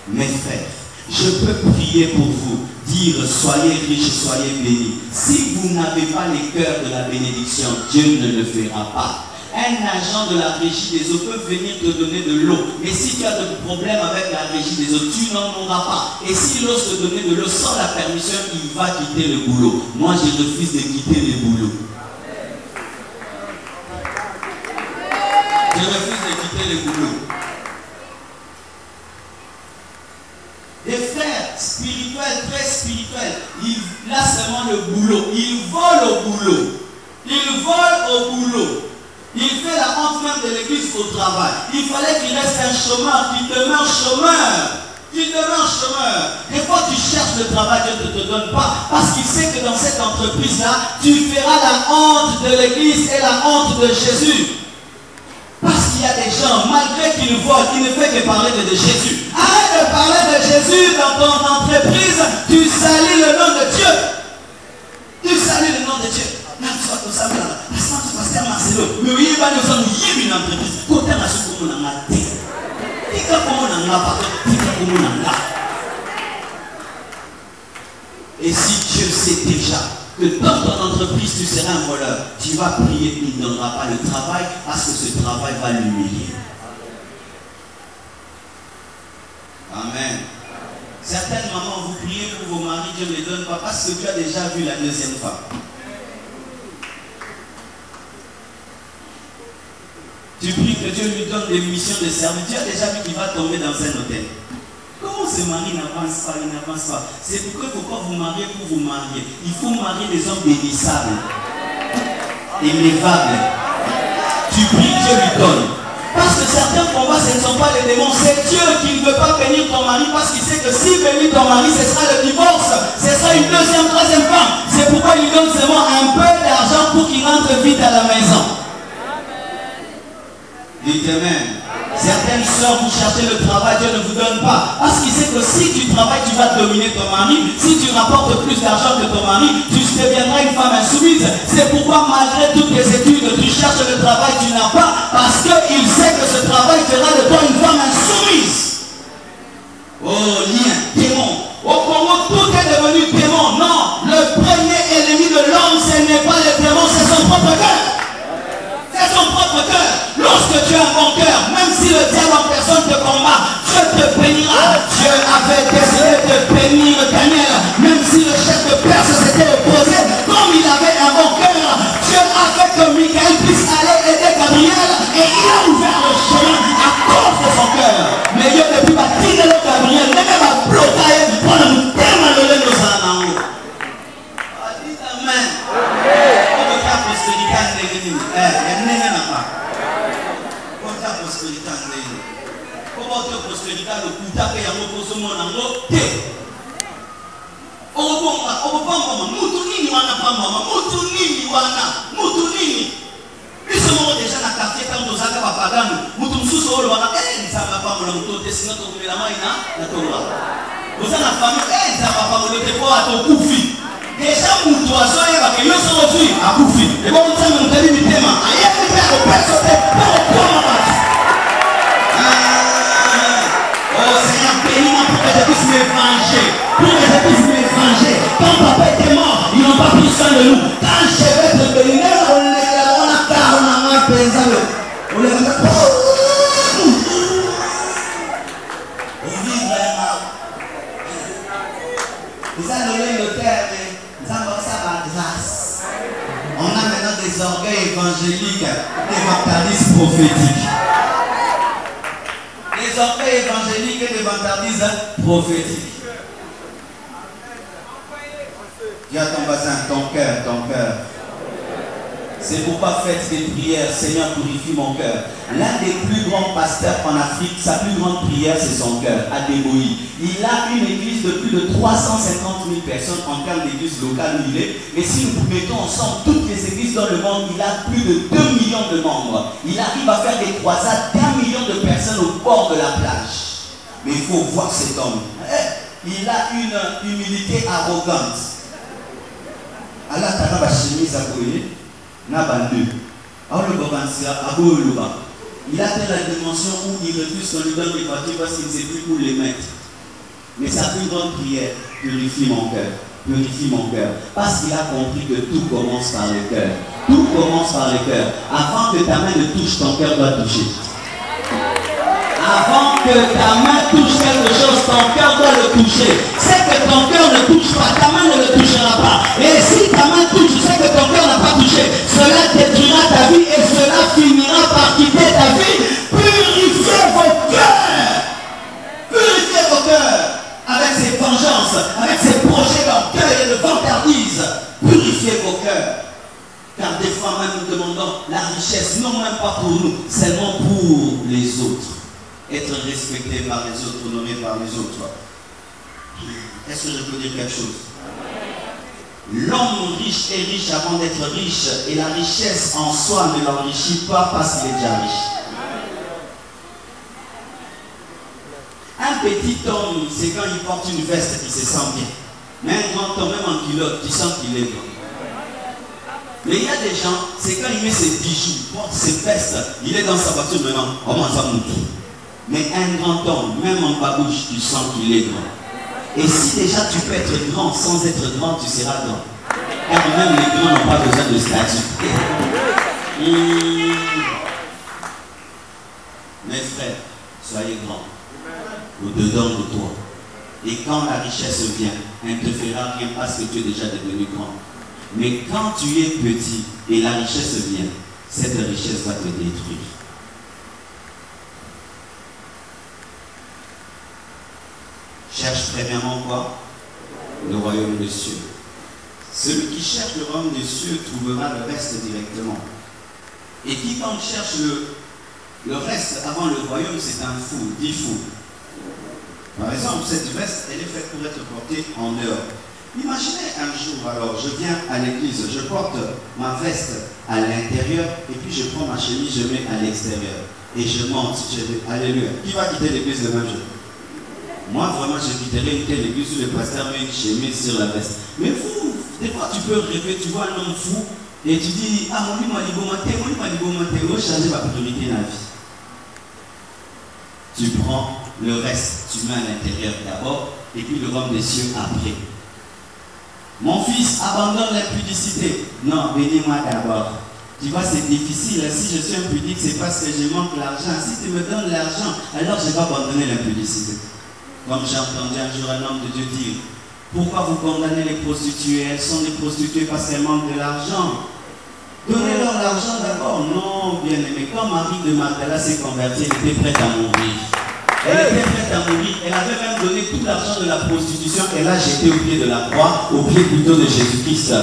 Mes frères, je peux prier pour vous, dire soyez riches, soyez bénis. Si vous n'avez pas les cœurs de la bénédiction, Dieu ne le fera pas. Un agent de la régie des eaux peut venir te donner de l'eau, mais si tu as des problèmes avec la régie des eaux, tu n'en auras pas. Et s'il ose te donner de l'eau sans la permission, il va quitter le boulot. Moi, je refuse de quitter le boulot. Je refuse de quitter le boulot. Des frères spirituels, très spirituels, là seulement le boulot. Ils volent au boulot. Ils volent au boulot. Il fait la honte même de l'église au travail. Il fallait qu'il reste un chômeur, qu'il demeure chômeur. Qu'il demeure chômeur. Des fois tu cherches le travail, Dieu ne te donne pas. Parce qu'il sait que dans cette entreprise-là, tu feras la honte de l'église et la honte de Jésus. Parce qu'il y a des gens, malgré qu'ils volent, qui ne font que parler de Jésus. Arrête de parler de Jésus dans ton entreprise, tu salis le nom de Dieu. Tu salis le nom de Dieu. Pasteur Marcelo, mais oui, il va nous ennuyer une entreprise. Côté la soupe comme on a dit. Tika comme on a pas, tika comme on a. Et si Dieu sait déjà que dans ton entreprise tu seras un voleur, tu vas prier qu'il ne donnera pas le travail parce que ce travail va l'humilier. Amen. Certaines mamans, vous priez pour vos maris, Dieu ne les donne pas parce que tu as déjà vu la deuxième femme. Tu pries que Dieu lui donne des missions de service. Tu as déjà vu qu'il va tomber dans un hôtel. Comment ce mari n'avance pas, il n'avance pas? C'est pourquoi il ne faut pas vous marier pour vous marier. Il faut marier des hommes bénissables, aimables. Tu pries, Dieu lui donne. Parce que certains combats, ce ne sont pas les démons. C'est Dieu qui ne veut pas bénir ton mari parce qu'il sait que s'il bénit ton mari, ce sera le divorce. Ce sera une deuxième, troisième femme. C'est pourquoi il lui donne seulement un peu d'argent pour qu'il rentre vite à la maison. Dites Amen. Certaines soeurs, vous cherchez le travail, Dieu ne vous donne pas. Parce qu'il sait que si tu travailles, tu vas dominer ton mari. Si tu rapportes plus d'argent que ton mari, tu deviendras une femme insoumise. C'est pourquoi malgré toutes tes études, tu cherches le travail, tu n'as pas. Parce qu'il sait que ce travail fera de toi une femme insoumise. Oh, lien, démon. Au Congo, tout est devenu démon. Non, le premier ennemi de l'homme, ce n'est pas le démon, c'est son propre cœur. C'est son propre cœur. Lorsque tu as un bon cœur, même si le diable en personne te combat, Dieu te bénira. Dieu avait décidé de bénir Daniel, même si le chef de Perse s'était opposé, comme il avait un bon cœur, Dieu a fait que Michael puisse aller aider Gabriel et il a ouvert le chemin à cause de son cœur. Mais Dieu ne peut pas tirer le Gabriel, ne peut pas bloquer pour nous démaler nos âmes. Dites Amen. Déjà mon oiseau est là, sont aussi à bouffer. Et bon, ça me dit mi tema. Aïe, il fait au père sauter pour oh Seigneur, bénis-moi pour que je puisse me venger. Pour que je puisse me venger. Quand papa était mort, ils n'ont pas pris soin de Ils ont donné le terme, ils ont ça par grâce. On a maintenant des orgueils évangéliques, des vantardises prophétiques. Des orgueils évangéliques et des vantardises prophétiques. Dis à ton voisin, ton cœur, ton cœur. C'est pourquoi faites des prières, Seigneur, purifie mon cœur. L'un des plus grands pasteurs en Afrique, sa plus grande prière, c'est son cœur, Adeboyi. Il a une église de plus de 350 000 personnes en termes d'église locale où il est. Mais si nous mettons ensemble toutes les églises dans le monde, il a plus de 2 millions de membres. Il arrive à faire des croisades d'1 million de personnes au bord de la plage. Mais il faut voir cet homme. Il a une humilité arrogante. Allah t'a pas chemise à courir. Il a atteint la dimension où il refuse qu'on lui donne des voitures parce qu'il ne sait plus où les mettre. Mais sa plus grande prière, purifie mon cœur, purifie mon cœur. Parce qu'il a compris que tout commence par le cœur. Tout commence par le cœur. Avant que ta main ne touche, ton cœur doit toucher. Avant que ta main touche quelque chose, ton cœur doit le toucher. C'est que ton cœur ne touche pas, ta main ne le touchera pas. Et si ta main touche, c'est que ton cœur n'a pas touché. Cela détruira ta vie et cela finira par quitter ta vie. Purifiez vos cœurs. Purifiez vos cœurs. Avec ses vengeances, avec ses projets d'orgueil et de vantardise. Purifiez vos cœurs. Car des fois même nous demandons la richesse, non même pas pour nous, seulement pour les autres. Être respecté par les autres, honoré par les autres. Est-ce que je peux dire quelque chose? L'homme riche est riche avant d'être riche, et la richesse en soi ne l'enrichit pas parce qu'il est déjà riche. Un petit homme, c'est quand il porte une veste qu'il se sent bien. Mais un grand homme, même en culotte, tu sens qu'il est bon. Mais il y a des gens, c'est quand il met ses bijoux, porte ses vestes, il est dans sa voiture maintenant, on m'en va monter. Mais un grand homme, même en babouche, tu sens qu'il est grand. Et si déjà tu peux être grand sans être grand, tu seras grand. Car même les grands n'ont pas besoin de statut. Mes frères, soyez grands. Au-dedans de toi. Et quand la richesse vient, elle ne te fera rien parce que tu es déjà devenu grand. Mais quand tu es petit et la richesse vient, cette richesse va te détruire. Cherche premièrement quoi? Le royaume des cieux. Celui qui cherche le royaume des cieux trouvera le reste directement. Et quiconque cherche le reste avant le royaume, c'est un fou, dit fou. Par exemple, cette veste, elle est faite pour être portée en dehors. Imaginez un jour, alors, je viens à l'église, je porte ma veste à l'intérieur, et puis je prends ma chemise, je mets à l'extérieur. Et je monte, je dis, alléluia. Qui va quitter l'église le même jour? Moi, vraiment, je quitterai une telle église où le pasteur met une chemise sur la veste. Mais vous, des fois, tu peux rêver, tu vois un homme fou, et tu dis, ah, mon livre m'a dit, changer ma priorité dans la vie. Tu prends le reste, tu mets à l'intérieur d'abord, et puis le royaume des cieux après. Mon fils, abandonne l'impudicité. Non, bénis-moi d'abord. Tu vois, c'est difficile. Si je suis impudique, c'est parce que je manque l'argent. Si tu me donnes l'argent, alors je vais abandonner l'impudicité. Comme j'ai entendu un jour un homme de Dieu dire, pourquoi vous condamnez les prostituées? Elles sont des prostituées parce qu'elles manquent de l'argent. Donnez-leur l'argent d'abord. Non, bien aimé. Quand Marie de Magdala s'est convertie, elle était prête à mourir. Elle était prête à mourir. Elle avait même donné tout l'argent de la prostitution. Elle l'a jeté au pied de la croix, au pied plutôt de Jésus-Christ.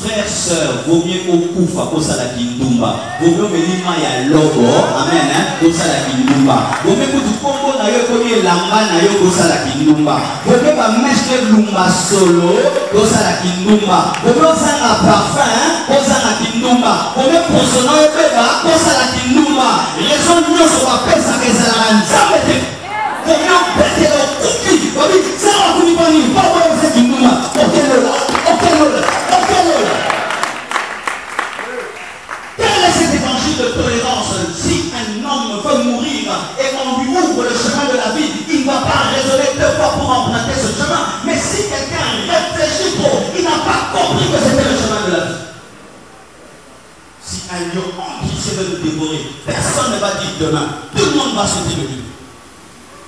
Frères, sœurs, vaut mieux au koufa pour ça la kindumba. Vaut mieux melima ya lobo. Amen. Pour ça la kindumba. Vaut mieux que tu combo na yo koye lamba na yo pour ça la kindumba. Vaut mieux pas mettre lumba solo pour ça la kindumba. Vaut mieux ça la parfum pour ça la kindumba. Vaut mieux pour son nom beba pour ça la kindumba. Raison de nous va faire ça que ça la nzambe. Vaut mieux péter le cookie. Oui, ça va vous dire pas voir cette kindumba. OK là. Quel est cet évangile de tolérance? Si un homme veut mourir et qu'on lui ouvre le chemin de la vie, il ne va pas raisonner deux fois pour emprunter ce chemin. Mais si quelqu'un réfléchit trop, il n'a pas compris que c'était le chemin de la vie. Si un lion ambitieux veut nous dévorer, personne ne va dire demain. Tout le monde va sauter le but.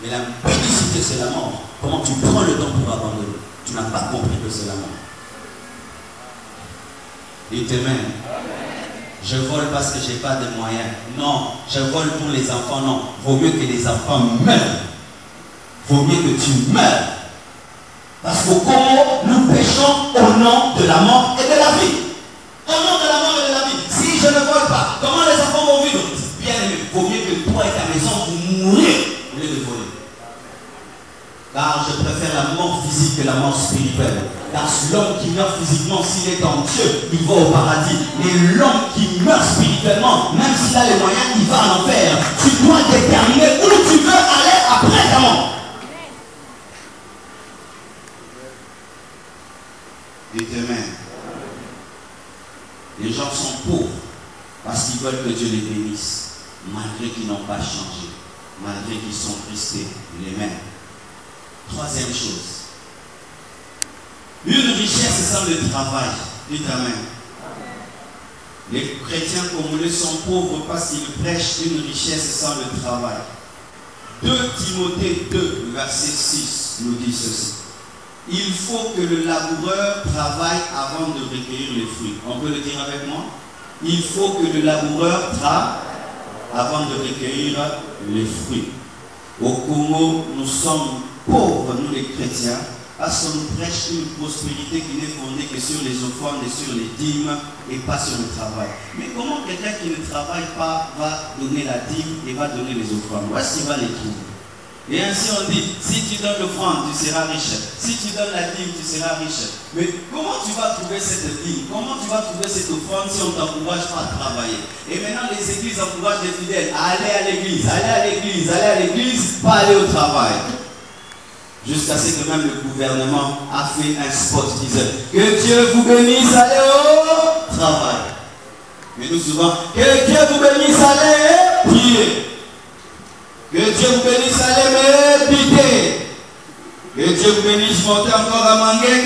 Mais la bénicité, c'est la mort. Comment tu prends le temps pour abandonner? Tu n'as pas compris que c'est la mort. Il te mène. Je vole parce que je n'ai pas de moyens. Non, je vole pour les enfants. Non, vaut mieux que les enfants meurent. Vaut mieux que tu meurs. Parce qu'au Congo, nous péchons au nom de la mort et de la vie. Au nom de la mort et de la vie. Si je ne vole pas, comment les enfants vont vivre? Bien aimé, vaut mieux que toi et ta maison vous mourrez au lieu de voler. Car je préfère la mort physique que la mort spirituelle. Car l'homme qui meurt physiquement, s'il est en Dieu, il va au paradis. Mais l'homme qui meurt spirituellement, même s'il a les moyens, il va en enfer. Tu dois déterminer où tu veux aller après ta mort. Et demain, les gens sont pauvres parce qu'ils veulent que Dieu les bénisse, malgré qu'ils n'ont pas changé, malgré qu'ils sont tristés, les mêmes. Troisième chose, une richesse sans le travail. Dites Amen. Les chrétiens congolais sont pauvres parce qu'ils prêchent une richesse sans le travail. 2 Timothée 2, verset 6 nous dit ceci. Il faut que le laboureur travaille avant de recueillir les fruits. On peut le dire avec moi? Il faut que le laboureur travaille avant de recueillir les fruits. Au Congo, nous sommes pauvres, nous les chrétiens, parce qu'on nous prêche une prospérité qui n'est fondée que sur les offrandes et sur les dîmes et pas sur le travail. Mais comment quelqu'un qui ne travaille pas va donner la dîme et va donner les offrandes? Où est-ce qu'il va les trouver? Et ainsi on dit, si tu donnes l'offrande, tu seras riche. Si tu donnes la dîme, tu seras riche. Mais comment tu vas trouver cette dîme? Comment tu vas trouver cette offrande si on ne t'encourage pas à travailler? Et maintenant les églises encouragent les fidèles à aller à l'église, aller à l'église, aller à l'église, pas aller au travail. Jusqu'à ce que même le gouvernement a fait un spot disant que Dieu vous bénisse, allez au travail. Mais nous souvent, que Dieu vous bénisse, allez prier. Que Dieu vous bénisse, allez méditer. Que Dieu vous bénisse, monter encore à manger.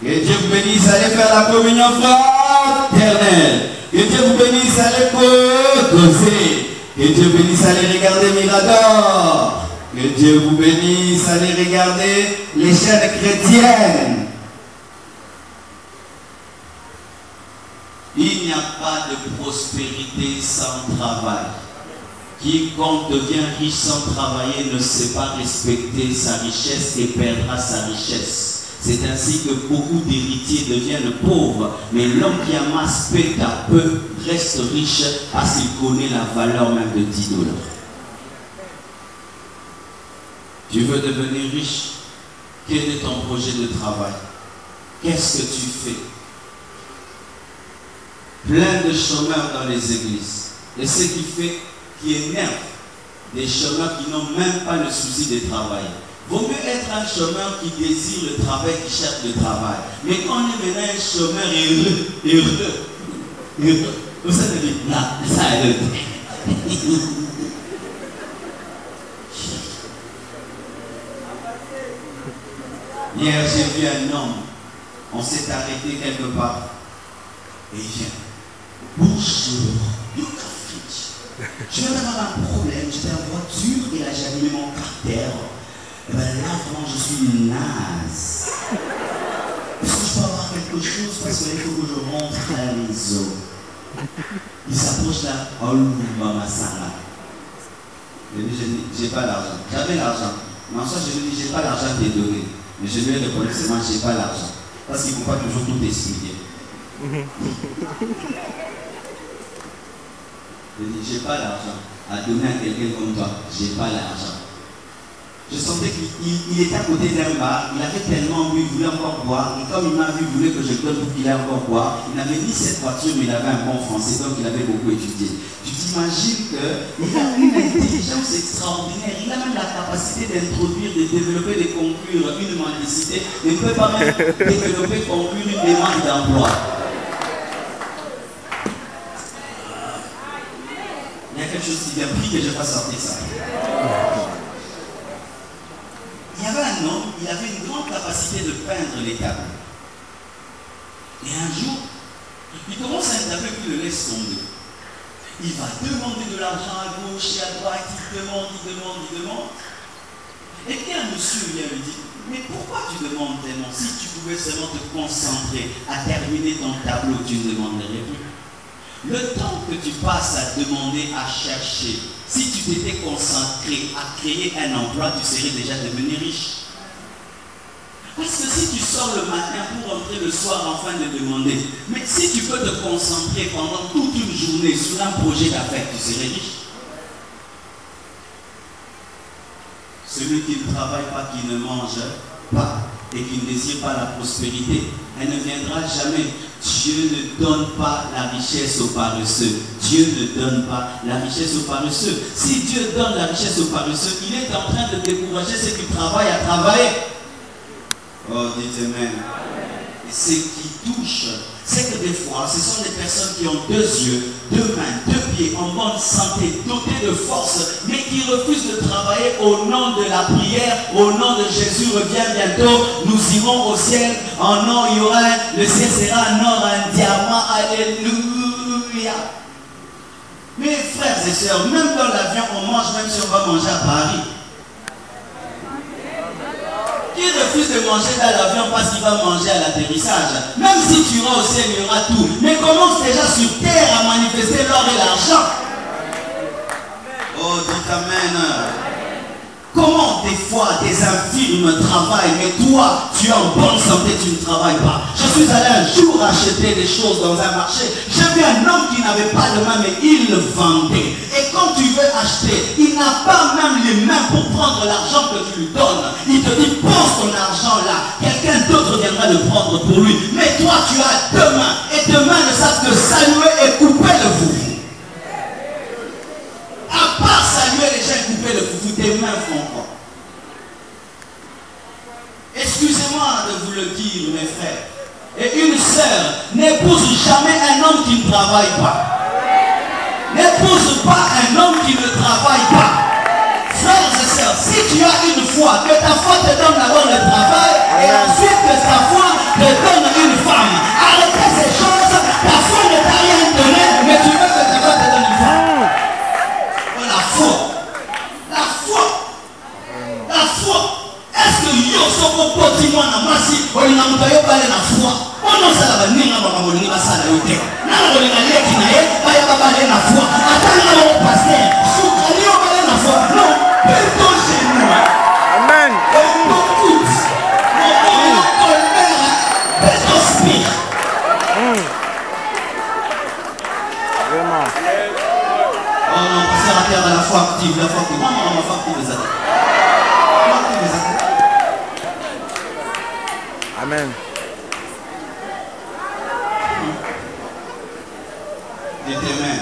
Que Dieu vous bénisse, allez faire la communion fraternelle. Que Dieu vous bénisse, allez causer. Que Dieu vous bénisse, allez regarder Mirador. Que Dieu vous bénisse, allez regarder les chaînes chrétiennes. Il n'y a pas de prospérité sans travail. Quiconque devient riche sans travailler ne sait pas respecter sa richesse et perdra sa richesse. C'est ainsi que beaucoup d'héritiers deviennent pauvres, mais l'homme qui amasse peu à peu reste riche parce qu'il connaît la valeur même de 10 $. Tu veux devenir riche? Quel est ton projet de travail? Qu'est-ce que tu fais? Plein de chômeurs dans les églises. Et ce qui énerve des chômeurs qui n'ont même pas le souci de travailler. Vaut mieux être un chômeur qui désire le travail, qui cherche le travail. Mais quand on est maintenant un chômeur heureux, vous savez, là, ça heureux. Hier, j'ai vu un homme, on s'est arrêté quelque part, et il vient. Bonjour, je viens d'avoir un problème, j'étais en voiture et là j'ai allumé mon carter. Et bien là, vraiment, je suis naze. Est-ce que je peux avoir quelque chose parce qu'il faut que je rentre à la maison? Il s'approche là, oh maman Sarah. Je lui ai dit, j'ai pas l'argent. J'avais l'argent. Mais en soi, je lui ai dit, j'ai pas l'argent de te donner. Mais je lui ai répondu seulement, j'ai pas l'argent. Parce qu'il ne faut pas toujours tout expliquer. Je dis, j'ai pas l'argent à donner à quelqu'un comme toi. J'ai pas l'argent. Je sentais qu'il était à côté d'un bar. Il avait tellement bu, il voulait encore boire. Et comme il m'a vu, il voulait que je donne pour qu'il aille encore boire. Il n'avait ni cette voiture, mais il avait un bon français, donc il avait beaucoup étudié. Tu t'imagines qu'il a une intelligence extraordinaire. Il a même la capacité d'introduire, de développer, de conclure une mendicité. Il ne peut pas même développer, conclure une demande d'emploi. Il y a quelque chose qui vient pris que je vais sortir ça. Il y avait un homme, il avait une grande capacité de peindre les tableaux. Et un jour, il commence à un tableau et puis le laisse tomber. Il va demander de l'argent à gauche et à droite, il demande. Et puis un monsieur vient lui dire, mais pourquoi tu demandes tellement? Si tu pouvais seulement te concentrer à terminer ton tableau, tu ne demanderais plus. Le temps que tu passes à demander, à chercher, si tu t'étais concentré à créer un emploi, tu serais déjà devenu riche. Parce que si tu sors le matin pour rentrer le soir en train de demander, mais si tu peux te concentrer pendant toute une journée sur un projet d'affaires, tu serais riche. Celui qui ne travaille pas, qui ne mange pas et qui ne désire pas la prospérité, elle ne viendra jamais. Dieu ne donne pas la richesse aux paresseux. Dieu ne donne pas la richesse aux paresseux. Si Dieu donne la richesse aux paresseux, il est en train de décourager ceux qui travaillent à travailler. Oh, dites Amen. Et ce qui touche, c'est que des fois, ce sont des personnes qui ont 2 yeux, 2 mains, 2 pieds, en bonne santé, dotés de force, mais qui refusent de travailler au nom de la prière, au nom de Jésus revient bientôt, nous irons au ciel, en or il y aura, le ciel sera un or, un diamant, alléluia. Mes frères et sœurs, même dans l'avion, on mange, même si on va manger à Paris. Qui refuse de manger dans l'avion parce qu'il va manger à l'atterrissage? Même si tu iras au ciel, il y aura tout. Mais commence déjà sur terre à manifester l'or et l'argent. Oh, dites Amen. Comment des fois des infirmes travaillent, mais toi, tu es en bonne santé, tu ne travailles pas. Je suis allé un jour acheter des choses dans un marché. J'ai vu un homme qui n'avait pas de main, mais il le vendait. Et quand tu veux acheter, il n'a pas même les mains pour prendre l'argent que tu lui donnes. Il te dit, pose ton argent là. Quelqu'un d'autre viendra le prendre pour lui. Mais toi, tu as 2 mains. Et 2 mains ne savent que saluer et couper le foufou. À part saluer les gens et couper le foufou, tes mains font quoi? Excusez-moi de vous le dire, mes frères. Et une sœur n'épouse jamais un homme qui ne travaille pas. N'épouse pas un homme qui ne travaille pas. Frères et sœurs, si tu as une foi, que ta foi te donne d'abord le travail et ensuite que ta foi te donne une femme. Arrêtez ces choses. Ta foi ne t'a rien donné, mais tu veux que ta foi te donne une femme. La foi. La foi. La foi. Est-ce que yo soko poti mwana masi olinga muto yo bale na foi? Ono sala baninga baba molinga basala yo te. Nana olinga leki na ye baya bale na foi. Atanga lo pasteur. Sukali yo bale na foi. Non, pardon chez nous. Amen. Beaucoup. Mon colère. Pardon spire. Vraiment. Oh non, pasteur à terre de la foi active, la foi active. Maman, la foi active les attaques. Amen. Dites Amen.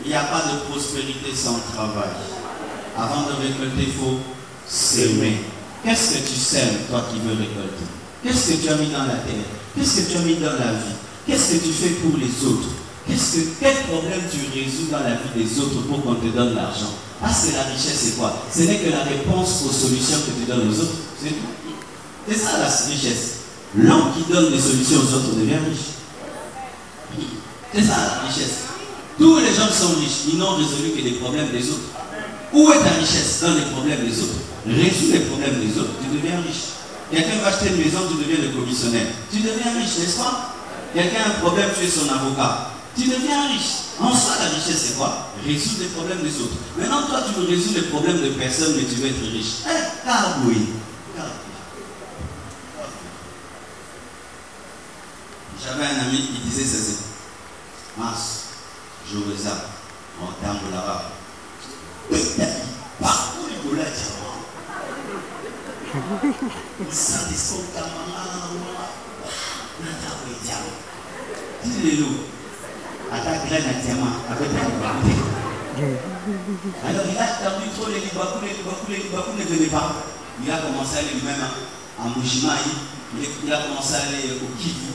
Il n'y a pas de prospérité sans travail. Avant de récolter, il faut s'aimer. Qu'est-ce que tu sèmes, toi qui veux récolter? Qu'est-ce que tu as mis dans la terre? Qu'est-ce que tu as mis dans la vie? Qu'est-ce que tu fais pour les autres? Quel problème tu résous dans la vie des autres pour qu'on te donne l'argent? Parce que la richesse, c'est quoi? Ce n'est que la réponse aux solutions que tu donnes aux autres. C'est tout. C'est ça la richesse. L'homme qui donne des solutions aux autres devient riche. C'est ça la richesse. Tous les gens sont riches. Ils n'ont résolu que les problèmes des autres. Où est ta richesse? Dans les problèmes des autres. Résous les problèmes des autres, tu deviens riche. Quelqu'un va acheter une maison, tu deviens le commissionnaire. Tu deviens riche, n'est-ce pas? Quelqu'un a un problème, tu es son avocat. Tu deviens riche. En soi, la richesse, c'est quoi? Résoudre les problèmes des autres. Maintenant, toi, tu veux résoudre les problèmes de personne, mais tu veux être riche. Oui. J'avais un ami qui disait ceci. Mas, je vous ai en termes de là-bas. Partout les boulets, ça discute à maman. Dis-le. À ta graine à diamant, avec la liberté. Alors il a attendu trop les Libakou ne venaient pas. Il a commencé à aller lui-même à Moujimaï, il a commencé à aller au Kivu.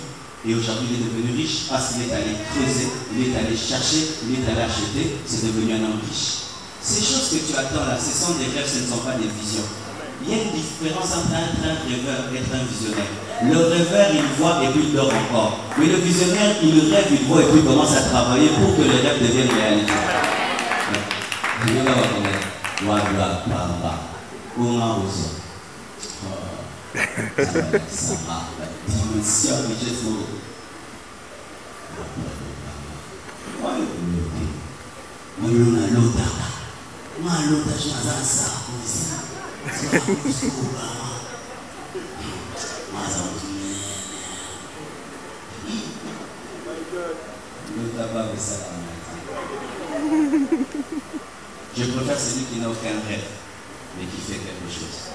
Et aujourd'hui il est devenu riche parce qu'il est allé creuser, il est allé chercher, il est allé acheter, c'est devenu un homme riche. Ces choses que tu attends là, ce sont des rêves, ce ne sont pas des visions. Il y a une différence entre un rêveur et un visionnaire. Le rêveur, il voit et puis il dort encore. Mais le visionnaire, il rêve, il voit et puis il commence à travailler pour que le rêve devienne réalité. Je préfère celui qui n'a aucun rêve, mais qui fait quelque chose.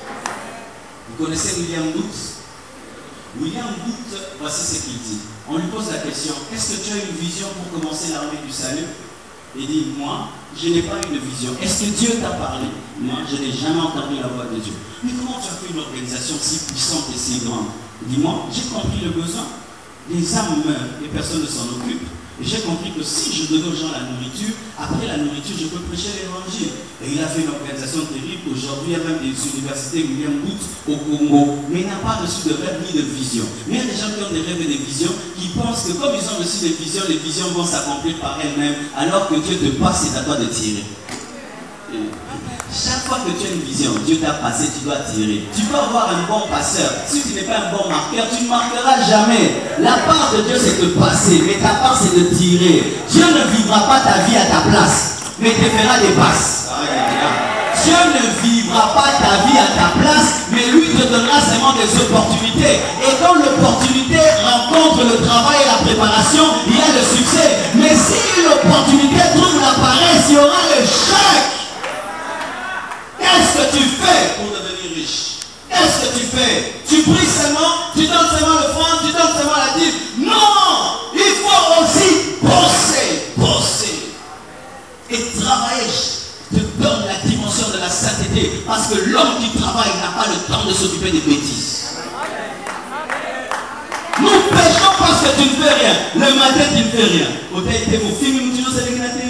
Vous connaissez William Booth? William Booth, voici ce qu'il dit. On lui pose la question, est-ce que tu as une vision pour commencer l'armée du salut? Il dit, moi, je n'ai pas eu de vision. Est-ce que Dieu t'a parlé? Moi, je n'ai jamais entendu la voix de Dieu. Mais comment tu as fait une organisation si puissante et si grande? Dis-moi, j'ai compris le besoin. Les âmes meurent et personne ne s'en occupe. Et j'ai compris que si je donnais aux gens la nourriture, après la nourriture, je peux prêcher l'évangile. Et il a fait une organisation terrible. Aujourd'hui, il y a même des universités, William Booth, au Congo. Mais il n'a pas reçu de rêve ni de vision. Mais il y a des gens qui ont des rêves et des visions, qui pensent que comme ils ont reçu des visions, les visions vont s'accomplir par elles-mêmes, alors que Dieu te passe, c'est à toi de tirer. Chaque fois que tu as une vision, Dieu t'a passé, tu dois tirer. Tu peux avoir un bon passeur. Si tu n'es pas un bon marqueur, tu ne marqueras jamais. La part de Dieu, c'est de passer, mais ta part, c'est de tirer. Dieu ne vivra pas ta vie à ta place, mais te fera des passes. Dieu ne vivra pas ta vie à ta place, mais lui te donnera seulement des opportunités. Et quand l'opportunité rencontre le travail et la préparation, il y a le succès. Mais si l'opportunité trouve la paresse, il y aura le chèque. Qu'est-ce que tu fais pour devenir riche? Qu'est-ce que tu fais? Tu pries seulement, tu donnes seulement le franc, tu donnes seulement la dîme. Non! Il faut aussi bosser et travailler. Je te donne la dimension de la sainteté, parce que l'homme qui travaille n'a pas le temps de s'occuper des bêtises. Nous péchons parce que tu ne fais rien. Le matin, tu ne fais rien. Au-delà de vos films, tu nous as dit que tu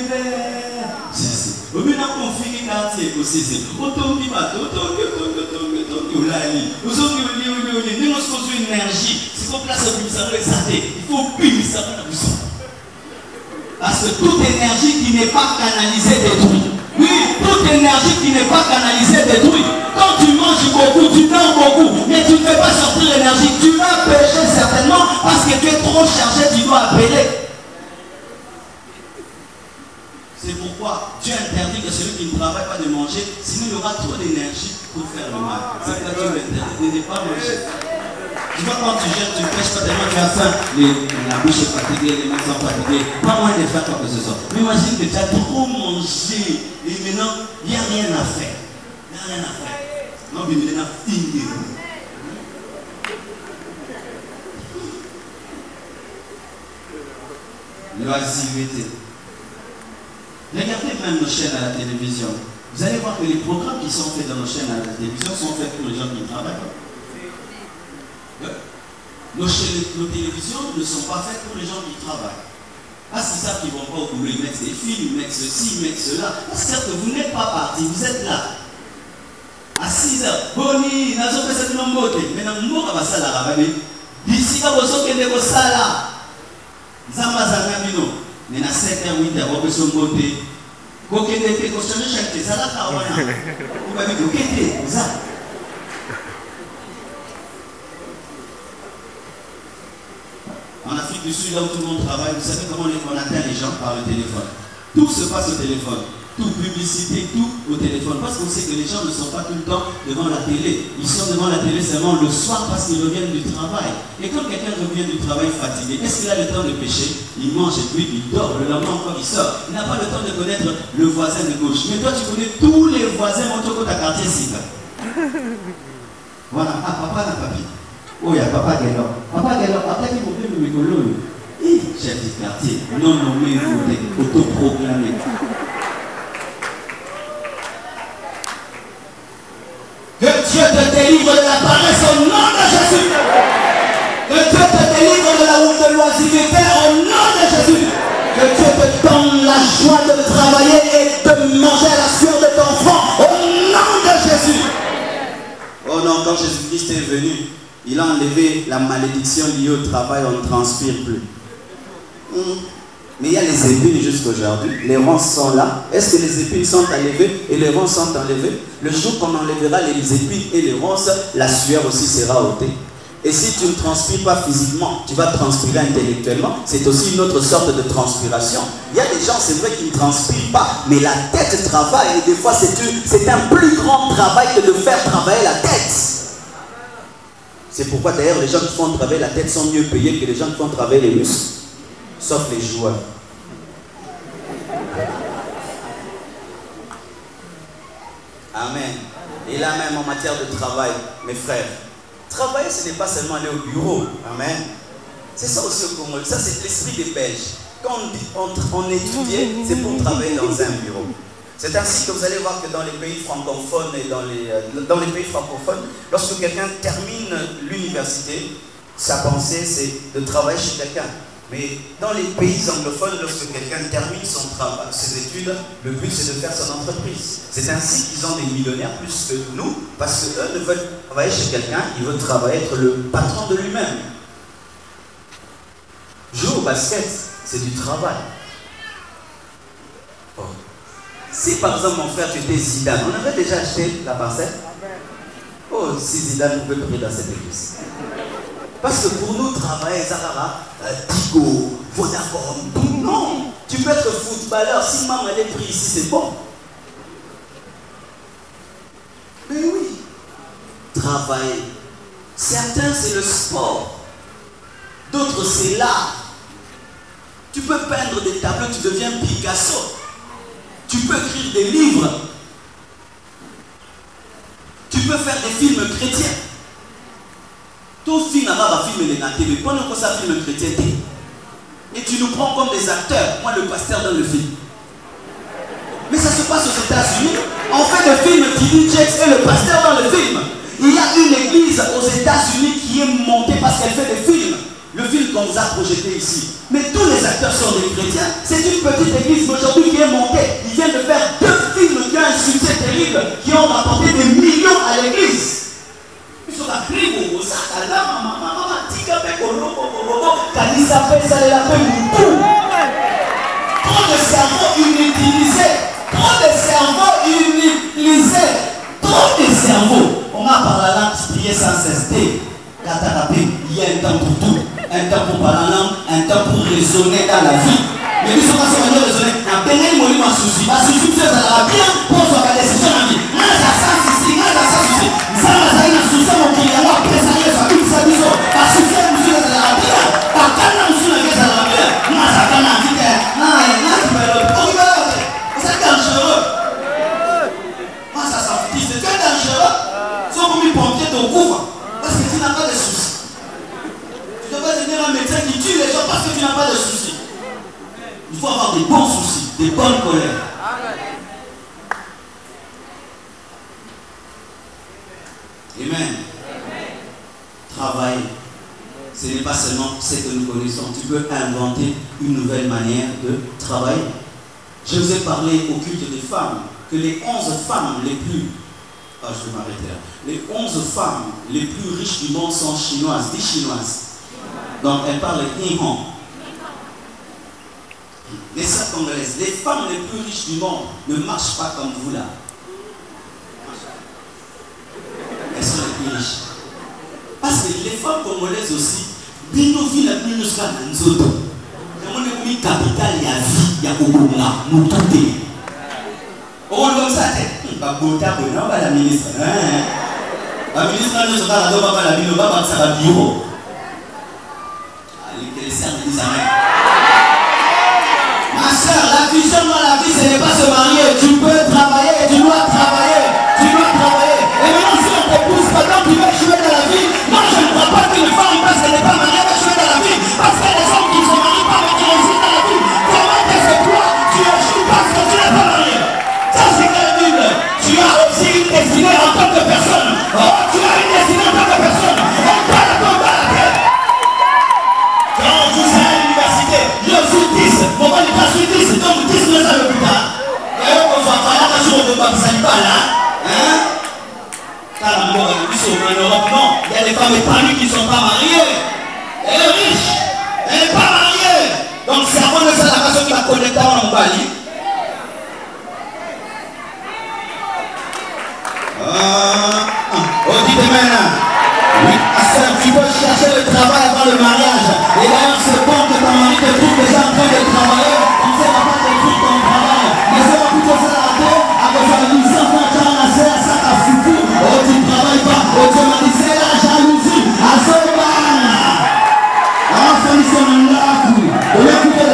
au milieu d'un conflit quartier aussi, automobile, énergie. C'est comme là, il faut puis ça va la. Parce que toute énergie qui n'est pas canalisée détruit. Oui, toute énergie qui n'est pas canalisée détruit. Quand tu manges beaucoup, tu dors beaucoup, mais tu ne fais pas sortir l'énergie. Tu vas pécher certainement parce que tu es trop chargé, tu dois appeler. C'est pourquoi Dieu interdit que celui qui ne travaille pas de manger, sinon il y aura trop d'énergie pour faire le mal. C'est pourquoi Dieu interdit de ne pas manger. Tu vois, quand tu jettes, tu pêches pas tellement, tu as faim, la bouche est fatiguée, les mains sont fatiguées, pas moyen de faire quoi que ce soit. Mais imagine que tu as trop mangé et maintenant, il n'y a rien à faire. Il n'y a rien à faire. Non, mais il y a fini. L'oisiveté. Regardez même nos chaînes à la télévision. Vous allez voir que les programmes qui sont faits dans nos chaînes à la télévision sont faits pour les gens qui travaillent. Nos télévisions ne sont pas faites pour les gens qui travaillent. Parce qu'ils savent qu'ils ne vont pas au boulot, ils mettent des films, ils mettent ceci, ils mettent cela. C'est-à-dire que vous n'êtes pas parti, vous êtes là. À 6 h, Boni, n'a pas fait cette nombre. Maintenant, nous avons ça là. D'ici là, vous avez des ça là. Zamazanamino. Mais à 7 h, 8 h, vous avez beauté. Vous avez fait que changer chaque chose. Ça là, vous avez dit, vous avez en Afrique du Sud, là où tout le monde travaille, vous savez comment on atteint les gens par le téléphone. Tout se passe au téléphone. Tout, publicité, tout au téléphone. Parce qu'on sait que les gens ne sont pas tout le temps devant la télé. Ils sont devant la télé seulement le soir parce qu'ils reviennent du travail. Et quand quelqu'un revient du travail fatigué, est-ce qu'il a le temps de pêcher? Il mange et puis il dort. Le lendemain encore, il sort. Il n'a pas le temps de connaître le voisin de gauche. Mais toi, tu connais tous les voisins de ta quartier ici. Voilà. Ah, papa n'a pas vu. Oh, il y a papa qui est là. Papa qui est là. Papa qui est le micro. Chef du quartier, non nommé, autoproclamé. Que Dieu te délivre de la paresse au nom de Jésus. Que Dieu te délivre de l'oisiveté au nom de Jésus. Que Dieu te donne la joie de travailler et de manger à la sueur de ton front au nom de Jésus. Oh non, quand Jésus-Christ est venu, il a enlevé la malédiction liée au travail, on ne transpire plus. Mais il y a les épines jusqu'aujourd'hui. Les ronces sont là. Est-ce que les épines sont enlevées et les ronces sont enlevées? Le jour qu'on enlèvera les épines et les ronces, la sueur aussi sera ôtée. Et si tu ne transpires pas physiquement, tu vas transpirer intellectuellement. C'est aussi une autre sorte de transpiration. Il y a des gens, c'est vrai, qui ne transpirent pas, mais la tête travaille. Et des fois, c'est un plus grand travail que de faire travailler la tête. C'est pourquoi d'ailleurs, les gens qui font travailler la tête sont mieux payés que les gens qui font travailler les muscles. Sauf les joueurs. Amen. Et là même en matière de travail, mes frères, travailler, ce n'est pas seulement aller au bureau. Amen. C'est ça aussi au Congo. Ça, c'est l'esprit des Belges. Quand on étudiait, c'est pour travailler dans un bureau. C'est ainsi que vous allez voir que dans les pays francophones et dans les pays francophones, lorsque quelqu'un termine l'université, sa pensée, c'est de travailler chez quelqu'un. Mais dans les pays anglophones, lorsque quelqu'un termine ses études, le but c'est de faire son entreprise. C'est ainsi qu'ils ont des millionnaires plus que nous, parce qu'eux ne veulent travailler chez quelqu'un, ils veulent travailler, être le patron de lui-même. Jouer au basket, c'est du travail. Oh. Si par exemple mon frère tu étais Zidane, on avait déjà acheté la parcelle. Oh, si Zidane pouvait prier dans cette église. Parce que pour nous, travailler, Zahara, Tigo, Vodafone, non. Tu peux être footballeur, si maman est pris ici, c'est bon. Mais oui, travailler. Certains, c'est le sport. D'autres, c'est l'art. Tu peux peindre des tableaux, tu deviens Picasso. Tu peux écrire des livres. Tu peux faire des films chrétiens. Tout film va film les TV. Pendant que ça film chrétien, et tu nous prends comme des acteurs. Moi, le pasteur dans le film. Mais ça se passe aux États-Unis. On fait le film T.D. Jakes et le pasteur dans le film. Il y a une église aux États-Unis qui est montée parce qu'elle fait des films. Le film qu'on vous a projeté ici. Mais tous les acteurs sont des chrétiens. C'est une petite église aujourd'hui qui est montée. Ils viennent de faire 2 films qui ont un succès terrible, qui ont rapporté des millions à l'église. Trop de cerveaux inutilisés. Trop de cerveaux inutilisés. Trop de cerveaux. On a par la langue prié sans cesse. Il y a un temps pour tout. Un temps pour parler en langue, un temps pour raisonner dans la vie. Mais nous sommes pas sur raisonner. Un béni moyen ma souci. Ma souci, c'est la bien pour faire la décision de la vie. Moi, ça sent souci. Moi, ça sent souci. Ça m'a dit un souci. Mon client, moi, après ça, il y a une famille. Ma souci, c'est la bien. Par quand on se met à la bien. Moi, ça va la vie. C'est dangereux. Moi, ça s'en fout. C'est très dangereux. Si on peut me pompier ton couvre, parce que tu n'as pas de soucis. Tu devrais devenir un médecin qui tue les gens parce que tu n'as pas de soucis. Il faut avoir des bons soucis, des bonnes colères. Amen. Travailler, ce n'est pas seulement ce que nous connaissons. Tu peux inventer une nouvelle manière de travailler. Je vous ai parlé au culte des femmes, que les 11 femmes les plus... Ah, je vais m'arrêter là. Les 11 femmes les plus riches du monde sont chinoises, des chinoises. Donc elles parlent Nihon. Les sœurs congolaises, les femmes les plus riches du monde ne marchent pas comme vous là. Elles sont les plus riches. Parce que les femmes congolaises aussi, bino vit la bino jusqu'à Nanzoto. Comme on est mis capital, il y a vie, il y a Obonga, Moutoute. On comme ça, pas Bota, non, pas la ministre. La ministre, elle ne se parle pas la bino, pas ça va bureau. Les serres disent amen. Ma soeur, la vision dans la vie, ce n'est pas se marier. Tu peux travailler, tu dois travailler. Tu dois travailler. Et maintenant, si on t'épouse, pendant que tu veux jouer dans la vie, moi je ne crois pas qu'une femme, parce qu'elle n'est pas mariée, va jouer dans la vie. Parce qu'il y a des hommes qui ne se marient pas, mais qui réussissent dans la vie. Comment est-ce que toi, tu échoues parce que tu n'es pas marié? Ça, c'est que la Bible. Tu as aussi une destinée en tant que personne. Oh, tu as une destinée en tant que personne. On parle à ton bas la tête. Quand vous êtes à l'université, je suis 10. Mon père n'est pas sur 10, donc 10 ne savent plus tard. Et on va faire la jour de Babisani là. Hein? Car en Europe, non. Il y a des femmes épanouies qui ne sont pas mariées. Elle est riche. Elle n'est pas mariée. Donc, c'est on est la personne qui va connecter en Bali. Oh, dites maintenant. Oui. Tu peux chercher le travail avant le mariage. Et d'ailleurs, c'est bon que ton mari te trouve déjà en train de travailler. Comme ça, il ne va pas te trouver ton travail. Mais c'est pas plutôt ça la rater. Après, ça dit, ça va être un assez à ça, t'as foutu. Oh, tu ne travailles pas. Oh, tu m'as dit, c'est la jalousie. À ce moment. Alors, famille, c'est un lac. Écoutez,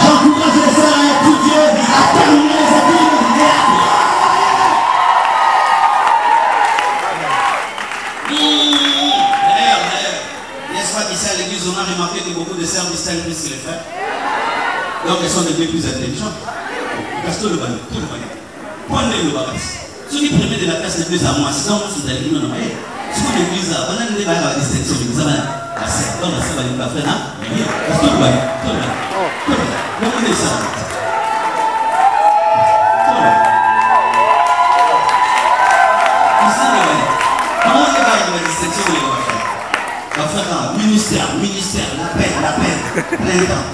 j'encourage les sœurs à étudier, à terminer les études. N'est-ce pas qu'ici à l'église, on a remarqué que beaucoup de sœurs distinguent plus que les frères. Donc elles sont devenues plus intelligentes. Parce que tout le bain. Prenez le bagage. Ceux qui prenaient de la place l'église à moi, sinon on se dit que non, mais si on l'église à, on a une distinction, l'église à donc ça va nous faire là. Parce que tout le bain. Donc on est ça. Comment on va la distinction de l'église? On va faire un ministère, la peine, plein temps.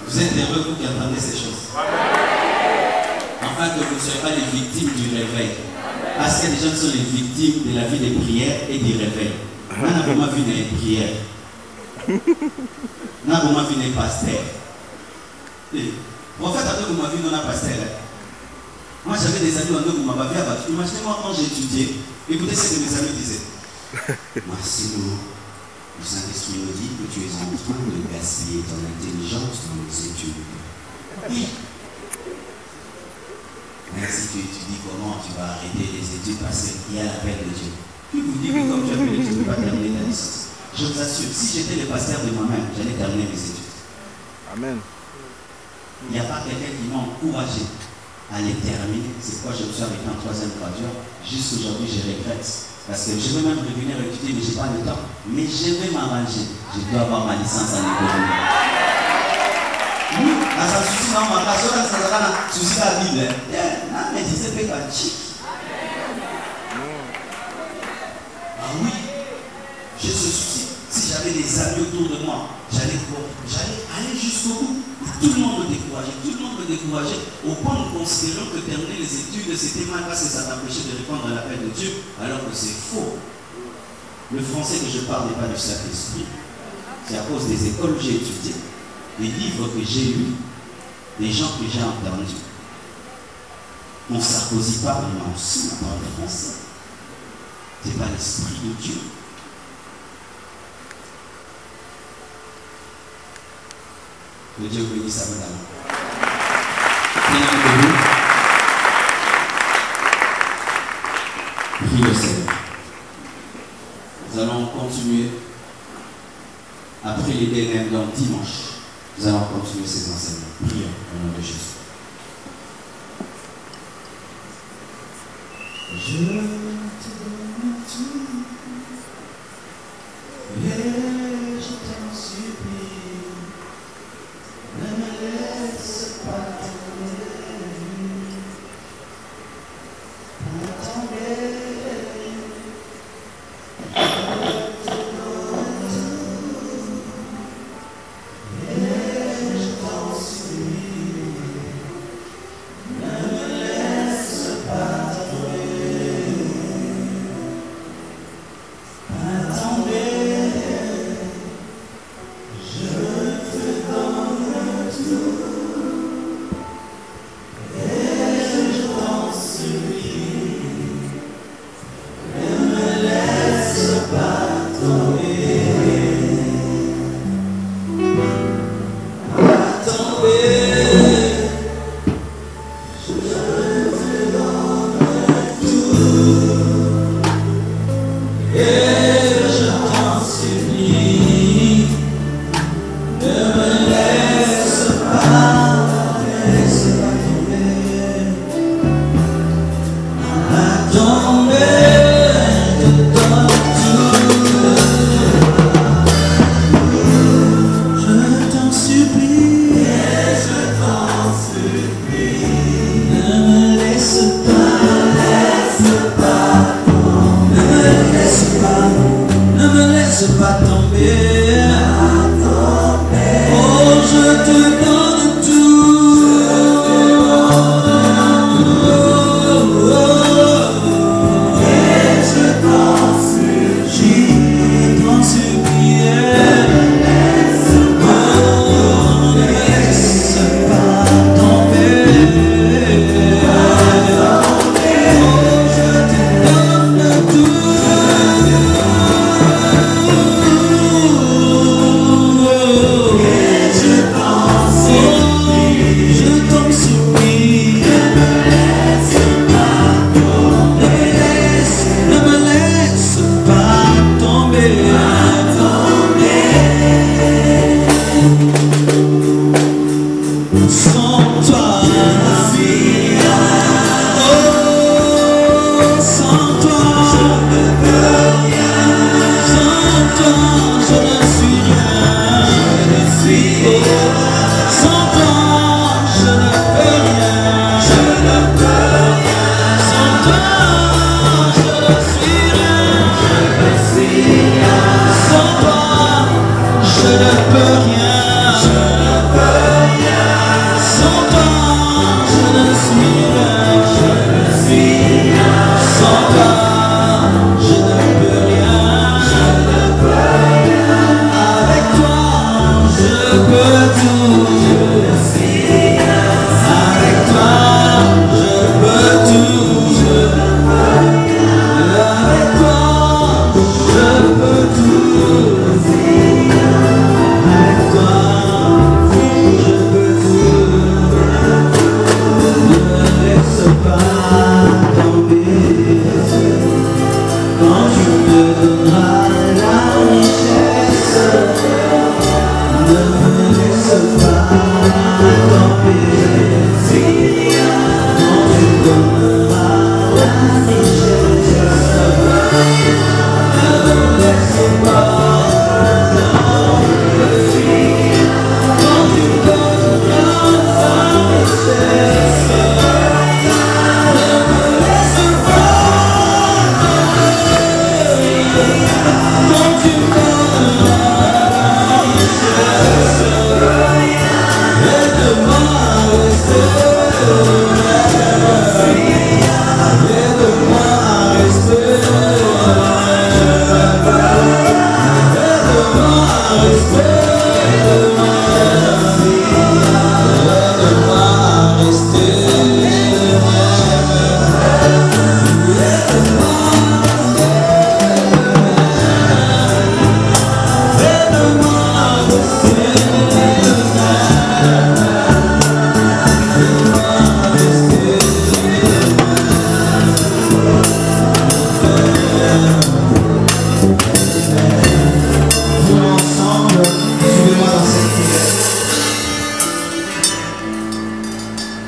Vous êtes heureux vous qui entendez ces choses. Afin que vous ne soyez pas les victimes du réveil. Parce que les gens sont les victimes de la vie des prières et des réveils. On a vraiment vu des prières. On a vraiment vu des pasteurs. Prophète, après vous m'avez vu dans un pasteur. Moi j'avais des amis en vous m'avez abattu. Imaginez-moi quand j'étudiais. Écoutez ce que mes amis disaient. Marcelo, le Saint-Esprit me dit que tu es en train de gaspiller ton intelligence dans les études. Oui. Mais si tu étudies comment tu vas arrêter les études parce qu'il y a la peine de Dieu. Qui vous dit que comme tu as fait l'étude, tu ne peux pas terminer ta licence? Je vous assure, si j'étais le pasteur de moi-même, j'allais terminer mes études. Amen. Il n'y a pas quelqu'un qui m'a encouragé à les terminer. C'est pourquoi je me suis arrêté en 3e gradure. Jusqu'aujourd'hui, je regrette. Parce que je veux même revenir étudier, mais je n'ai pas le temps. Mais je vais m'arranger. Je dois avoir ma licence en économie. Oui, dans un souci, dans ma classe, dans un souci de la Bible. Mais tu sais pas quand tu. Ah oui, j'ai ce souci. Si j'avais des amis autour de moi, j'allais aller jusqu'au bout. Tout le monde me décourageait, au point de considérer que terminer les études, c'était mal parce que ça t'empêchait de répondre à l'appel de Dieu, alors que c'est faux. Le français que je parle n'est pas du Saint-Esprit. C'est à cause des écoles que j'ai étudiées, des livres que j'ai lus, des gens que j'ai entendus. Mon Sarkozy parle, mais aussi on parle français. Ce n'est pas l'Esprit de Dieu. Que Dieu bénisse à madame. Prie le Seigneur. Nous allons continuer après les derniers donc dimanche. Nous allons continuer ces enseignements. Prions au nom de Jésus. Je te donne tout et je t'en supplie. Ne me laisse pas tomber. Je t'en supplie. Sans toi, oh, sans toi, je ne peux rien. Sans toi, je ne suis rien. Je ne suis rien. Sans toi, je ne peux rien. Je ne peux rien. Sans toi, je ne suis rien. Je ne suis rien. Sans toi, je ne peux rien.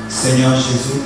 Seigneur Jésus,